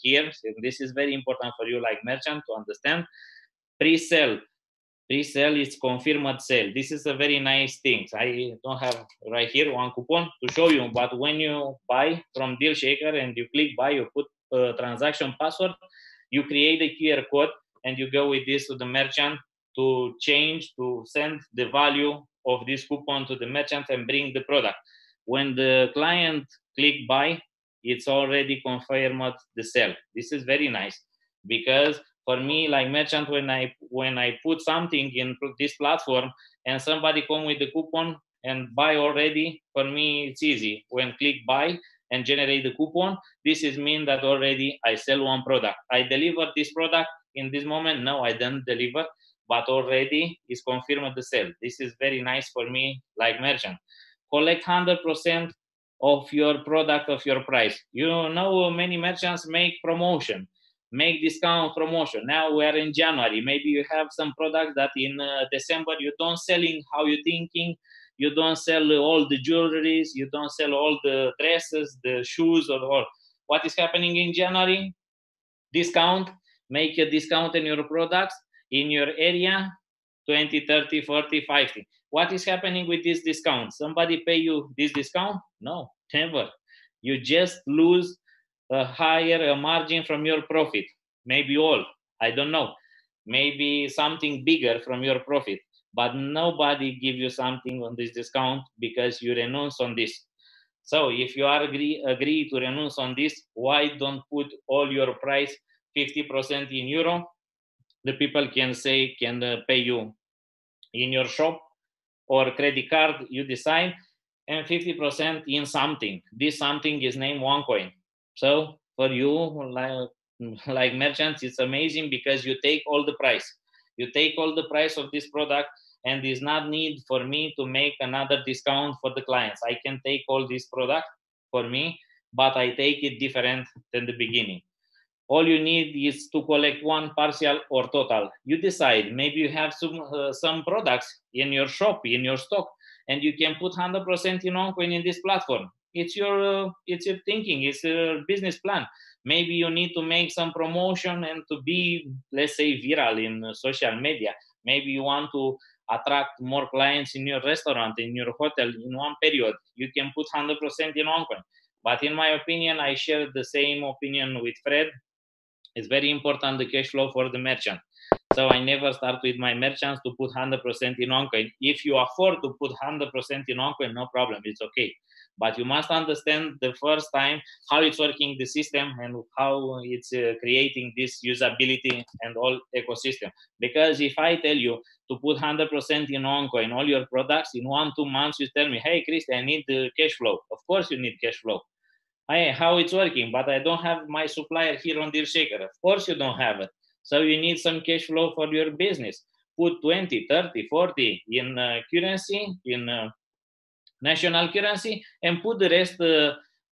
here. And this is very important for you, like merchant, to understand. Pre-sale. Pre-sale is confirmed sale. This is a very nice thing. I don't have right here one coupon to show you, but when you buy from Dealshaker and you click buy, you put a transaction password, you create a QR code, and you go with this to the merchant to change, to send the value of this coupon to the merchant and bring the product. When the client click buy, it's already confirmed the sale. This is very nice because for me, like merchant, when I put something in this platform and somebody come with the coupon and buy already, for me it's easy. When click buy and generate the coupon, this is mean that already I sell one product. I deliver this product in this moment. No, I don't deliver, but already is confirmed the sale. This is very nice for me, like merchant. Collect 100% of your product, of your price. You know, many merchants make promotion, make discount promotion. Now we are in January. Maybe you have some products that in December you don't selling how you thinking. You don't sell all the jewelries. You don't sell all the dresses, the shoes, or all. What is happening in January? Discount. Make a discount in your products in your area, 20, 30, 40, 50. What is happening with this discount? Somebody pay you this discount? No, never. You just lose a higher margin from your profit. Maybe all, I don't know. Maybe something bigger from your profit. But nobody give you something on this discount because you renounce on this. So if you are agree to renounce on this, why don't put all your price 50% in euro? The people can pay you in your shop or credit card, you decide, and 50% in something. This something is named OneCoin. So for you, like merchants, it's amazing because you take all the price. You take all the price of this product, and there's not need for me to make another discount for the clients. I can take all this product for me, but I take it different than the beginning. All you need is to collect one partial or total. You decide. Maybe you have some products in your shop, in your stock, and you can put 100% in OneCoin in this platform. It's your thinking. It's your business plan. Maybe you need to make some promotion and to be, let's say, viral in social media. Maybe you want to attract more clients in your restaurant, in your hotel in one period. You can put 100% in OneCoin. But in my opinion, I share the same opinion with Fred. It's very important, the cash flow for the merchant. So I never start with my merchants to put 100% in OneCoin. If you afford to put 100% in OneCoin, no problem, it's okay. But you must understand the first time how it's working the system and how it's creating this usability and all ecosystem. Because if I tell you to put 100% in OnCoin all your products in 1-2 months, you tell me, hey, Cristi, I need cash flow. Of course you need cash flow. Hey, how it's working, but I don't have my supplier here on Dealshaker. Of course you don't have it. So you need some cash flow for your business. Put 20, 30, 40 in currency, in national currency, and put the rest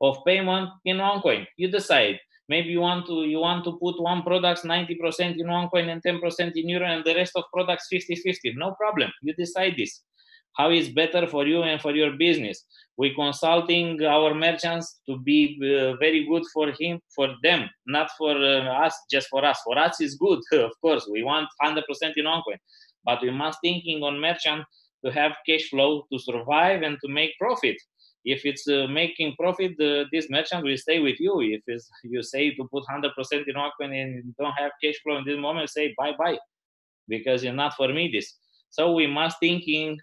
of payment in OnCoin. You decide. Maybe you want to put one product 90% in OnCoin and 10% in euro, and the rest of products 50-50. No problem. You decide this. How is better for you and for your business. We consulting our merchants to be very good for them, not for us, just for us. For us is good, of course. We want 100% in OnCoin, but we must thinking on merchant to have cash flow to survive and to make profit. If it's making profit, this merchant will stay with you. If you say to put 100% in OnCoin and you don't have cash flow in this moment, say bye-bye, because you're not for me this. So we must thinking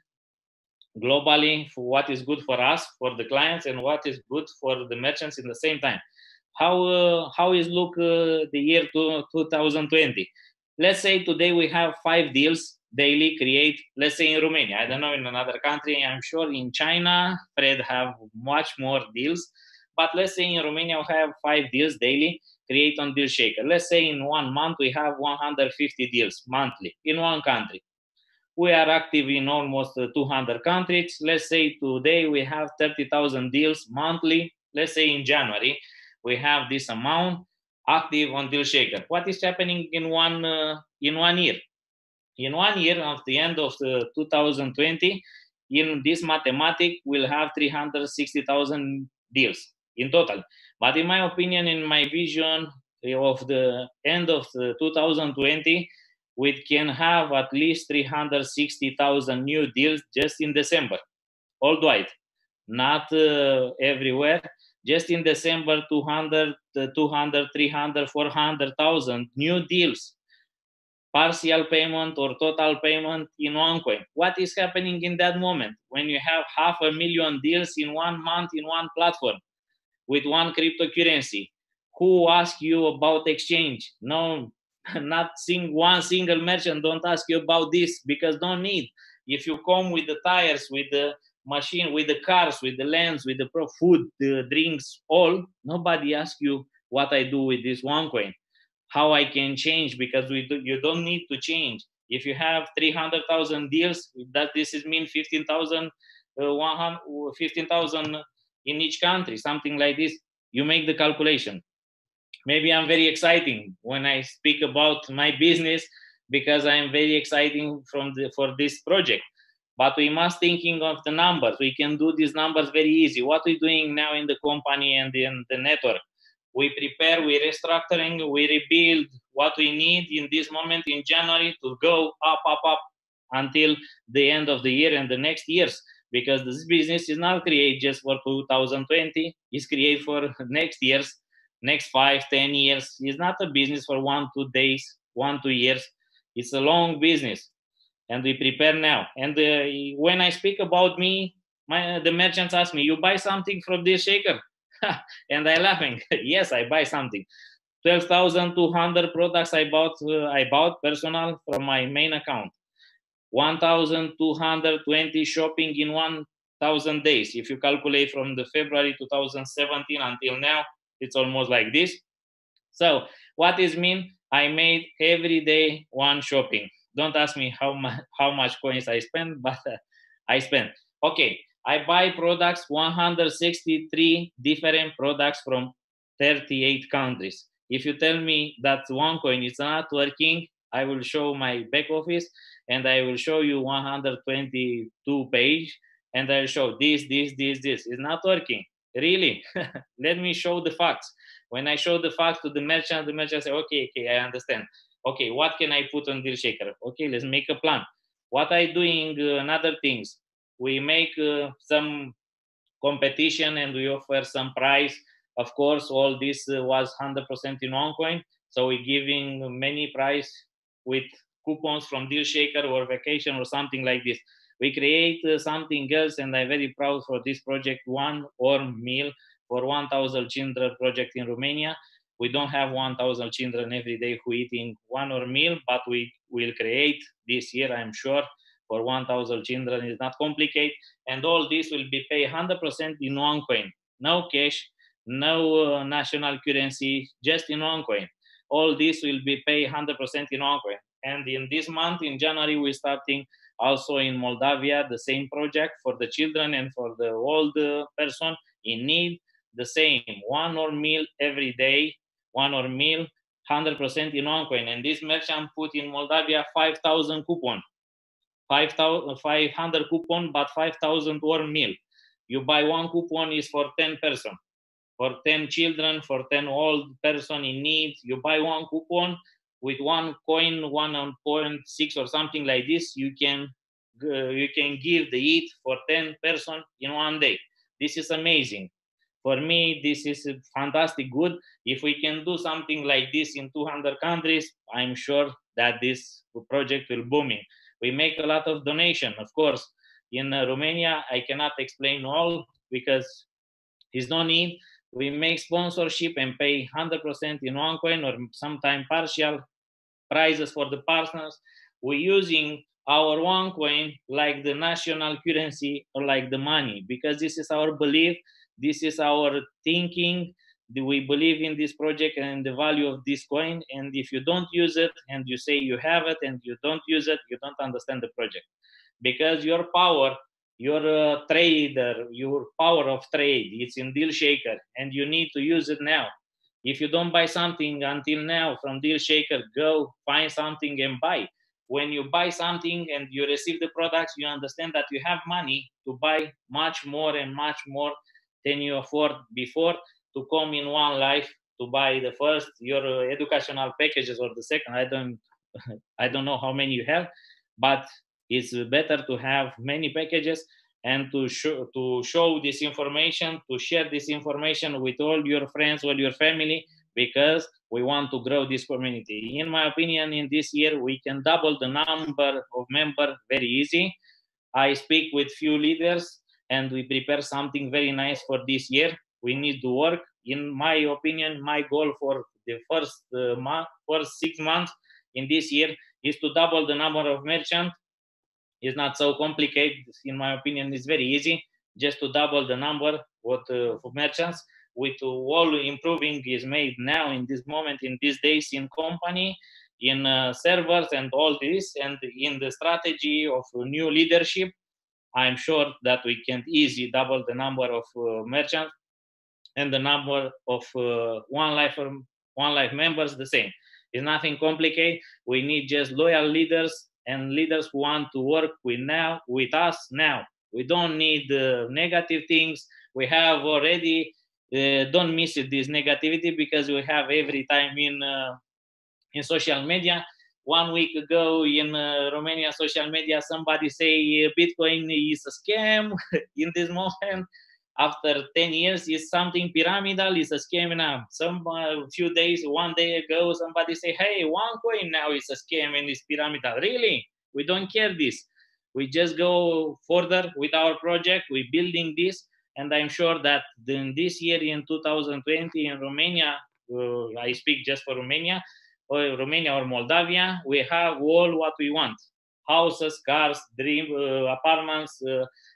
globally for what is good for us, for the clients, and what is good for the merchants in the same time. How is look the year 2020? Let's say today we have 5 deals daily create, let's say in Romania. I don't know in another country. I'm sure in China, Fred have much more deals. But let's say in Romania we have 5 deals daily create on Dealshaker. Let's say in 1 month we have 150 deals monthly in one country. We are active in almost 200 countries. Let's say today we have 30,000 deals monthly. Let's say in January we have this amount active on Dealshaker. What is happening in one year? In 1 year, at the end of 2020, in this mathematics, we'll have 360,000 deals in total. But in my opinion, in my vision of the end of 2020, we can have at least 360,000 new deals just in December, worldwide, not everywhere. Just in December, 200, 300, 400,000 new deals. Partial payment or total payment in OnCoin. What is happening in that moment when you have 500,000 deals in 1 month in one platform with one cryptocurrency? Who asks you about exchange? No, not one single merchant don't ask you about this, because don't need. If you come with the tires, with the machine, with the cars, with the lands, with the food, the drinks, all, nobody asks you what I do with this OnCoin. How I can change, because you don't need to change. If you have 300,000 deals, that this is mean 15,000 in each country, something like this. You make the calculation. Maybe I'm very exciting when I speak about my business, because I'm very exciting for this project. But we must thinking of the numbers. We can do these numbers very easy. What we're doing now in the company and in the network, we prepare, we restructuring, we rebuild what we need in this moment in January to go up until the end of the year and the next years. Because this business is not created just for 2020, it's created for next years, next 5-10 years. It's not a business for 1-2 days, 1-2 years. It's a long business, and we prepare now. And when I speak about me, the merchants ask me, you buy something from Dealshaker? And I laughing. Yes, I buy something. 12,200 products I bought personal from my main account. 1,220 shopping in 1,000 days. If you calculate from the February 2017 until now, it's almost like this. So what is mean? I made every day one shopping. Don't ask me how much coins I spend, but I spend. Okay. I buy products, 163 different products from 38 countries. If you tell me that OnCoin is not working, I will show my back office and I will show you 122 page and I'll show this. It's not working. Really? Let me show the facts. When I show the facts to the merchant say, okay, I understand. Okay, what can I put on Dealshaker? Okay, let's make a plan. What I doing another things? We make some competition and we offer some prize. Of course, all this was 100% in OnCoin. So we're giving many prize with coupons from Dealshaker or vacation or something like this. We create something else, and I'm very proud for this project, one warm meal for 1,000 children project in Romania. We don't have 1,000 children every day who eating one warm meal, but we will create this year, I'm sure, for 1,000 children. It's not complicated, and all this will be paid 100% in one coin, no cash, no national currency, just in one coin. All this will be paid 100% in one coin. And in this month, in January, we're starting also in Moldavia the same project for the children and for the old person in need. The same, one or meal every day, one or meal, 100% in one coin. And this merchant put in Moldavia 5,000 coupon, 500 coupon, but 5,000 one meal. You buy one coupon is for 10 person, for 10 children, for 10 old person in need. You buy one coupon with one coin, 1.6 or something like this. You can give the eat for 10 person in one day. This is amazing. For me, this is fantastic good. If we can do something like this in 200 countries, I'm sure that this project will booming. We make a lot of donation, of course. In Romania, I cannot explain all because there's no need. We make sponsorship and pay 100% in one coin or sometimes partial prizes for the partners. We're using our one coin like the national currency or like the money, because this is our belief, this is our thinking. We believe in this project and the value of this coin. And if you don't use it and you say you have it and you don't use it, you don't understand the project. Because your power, your trader, your power of trade, it's in Dealshaker, and you need to use it now. If you don't buy something until now from Dealshaker, go find something and buy. When you buy something and you receive the products, you understand that you have money to buy much more and much more than you afford before, to come in one life to buy the first your educational packages or the second. I don't know how many you have, but it's better to have many packages and to show this information, to share this information with all your friends, all your family, because we want to grow this community. In my opinion, in this year, we can double the number of members very easy. I speak with few leaders and we prepare something very nice for this year. We need to work. In my opinion, my goal for the first 6 months in this year is to double the number of merchants. It's not so complicated. In my opinion, it's very easy just to double the number of merchants. With all improving is made now in this moment, in these days, in company, in servers and all this, and in the strategy of new leadership, I'm sure that we can easily double the number of merchants and the number of One Life members the same. It's nothing complicated. We need just loyal leaders and leaders who want to work with us now. We don't need negative things. We have already. Don't miss it, this negativity, because we have every time in social media. 1 week ago in Romania social media, somebody say Bitcoin is a scam. In this moment, after 10 years, is something pyramidal, is a scam now. Some few days, 1 day ago, somebody say, hey, OneCoin now is a scam and it's pyramidal. Really? We don't care this. We just go further with our project. We're building this. And I'm sure that in this year, in 2020, in Romania, I speak just for Romania or Moldavia, we have all what we want: houses, cars, dream apartments,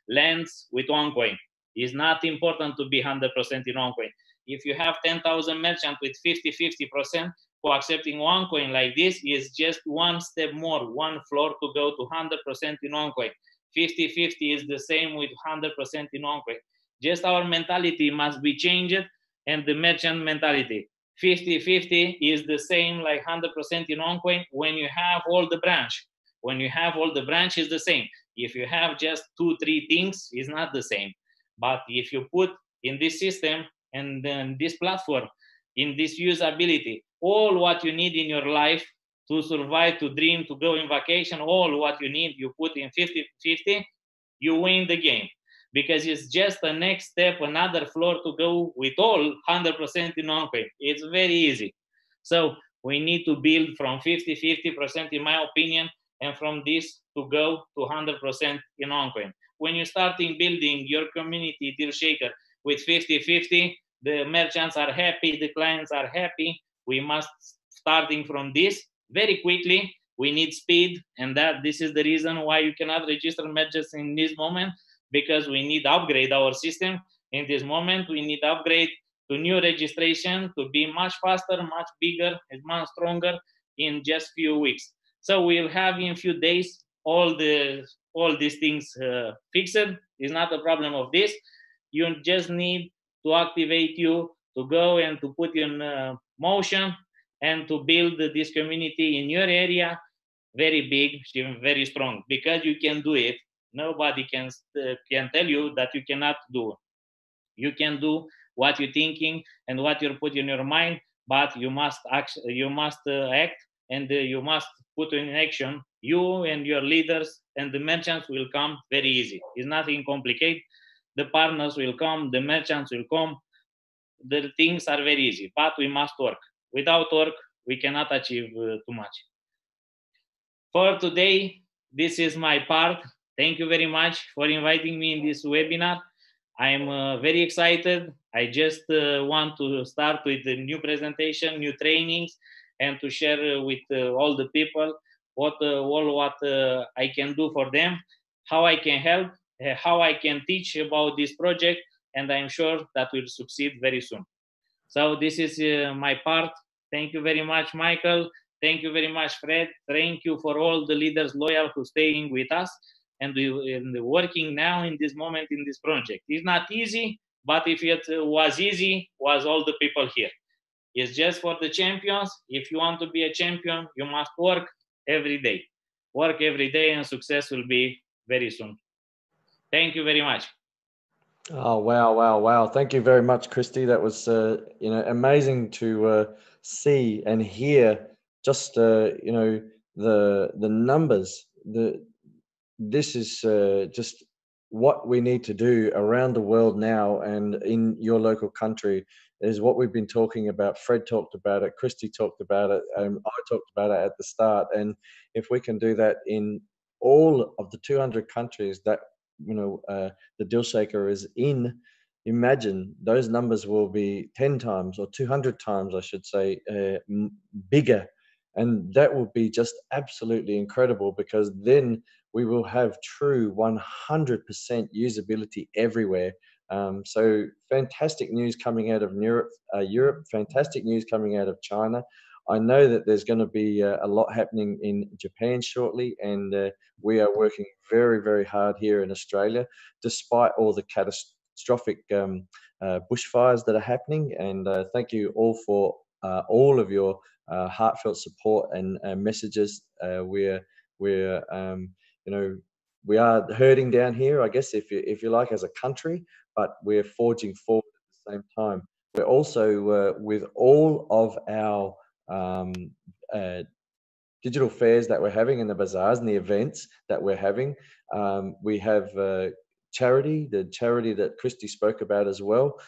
lands with OneCoin. It's not important to be 100% in OneCoin. If you have 10,000 merchants with 50% who accepting OneCoin like this, is just one step more, one floor to go to 100% in OneCoin. 50-50 is the same with 100% in OneCoin. Just our mentality must be changed, and the merchant mentality. 50-50 is the same like 100% in OneCoin when you have all the branch. When you have all the branch, is the same. If you have just 2-3 things, it's not the same. But if you put in this system and then this platform, in this usability, all what you need in your life to survive, to dream, to go in vacation, all what you need, you put in 50-50, you win the game. Because it's just the next step, another floor to go with all 100% in OneCoin. It's very easy. So we need to build from 50-50%, in my opinion, and from this to go to 100% in on-coin. When you're starting building your community Dealshaker with 50-50, the merchants are happy, the clients are happy. We must starting from this very quickly. We need speed, and this is the reason why you cannot register merchants in this moment, because we need upgrade our system in this moment. We need upgrade to new registration to be much faster, much bigger, and much stronger in just few weeks. So we'll have in few days all these things fixed. It's not a problem of this. You just need to activate you to go and to put in motion and to build this community in your area very big, very strong, because you can do it. Nobody can tell you that you cannot do. You can do what you're thinking and what you're put in your mind, but you must act, and you must put in action. You and your leaders and the merchants will come very easy. It's nothing complicated. The partners will come, the merchants will come. The things are very easy, but we must work. Without work, we cannot achieve too much. For today, this is my part. Thank you very much for inviting me in this webinar. I'm very excited. I just want to start with a new presentation, new trainings, and to share with all the people what I can do for them, how I can help, how I can teach about this project, and I'm sure that will succeed very soon. So this is my part. Thank you very much, Michael. Thank you very much, Fred. Thank you for all the leaders loyal who staying with us and working now in this moment in this project. It's not easy, but if it was easy, was all the people here. It's just for the champions. If you want to be a champion, you must work every day. Work every day, and success will be very soon. Thank you very much. Oh, wow. Thank you very much, Cristi. That was amazing to see and hear just the numbers. This is just what we need to do around the world now, and in your local country is what we've been talking about. Fred talked about it, Cristi talked about it, I talked about it at the start. And if we can do that in all of the 200 countries that the Dealshaker is in, imagine those numbers will be 10 times or 200 times, I should say, bigger. And that will be just absolutely incredible, because then we will have true 100% usability everywhere. So fantastic news coming out of Europe, fantastic news coming out of China. I know that there's going to be a lot happening in Japan shortly, and we are working very, very hard here in Australia, despite all the catastrophic bushfires that are happening. And thank you all for all of your heartfelt support and messages. We are hurting down here, I guess, if you like, as a country, but we're forging forward at the same time. We're also with all of our digital fairs that we're having, and the bazaars and the events that we're having. We have charity, the charity that Cristi spoke about as well.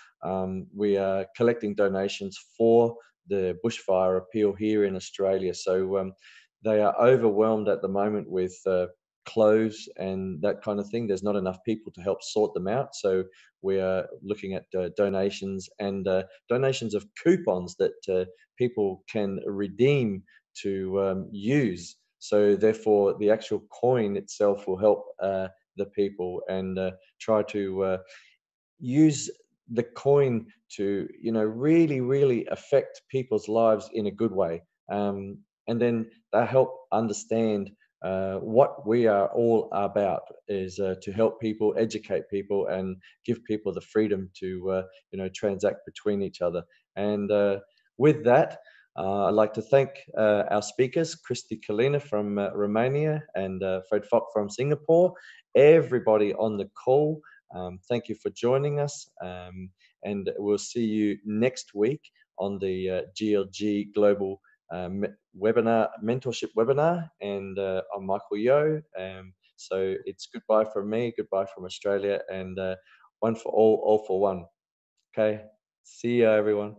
We are collecting donations for the bushfire appeal here in Australia. So they are overwhelmed at the moment with clothes and that kind of thing. There's not enough people to help sort them out. So we are looking at donations, and donations of coupons that people can redeem to use. So therefore, the actual coin itself will help the people, and try to use the coin to really, really affect people's lives in a good way. And then they help understand what we are all about is to help people, educate people, and give people the freedom to transact between each other. And with that, I'd like to thank our speakers, Cristi Calina from Romania and Fred Fock from Singapore, everybody on the call. Thank you for joining us, and we'll see you next week on the GLG Global webinar, mentorship webinar, and I'm Michael Yeo. So it's goodbye from me, goodbye from Australia, and one for all for one. Okay, see you everyone.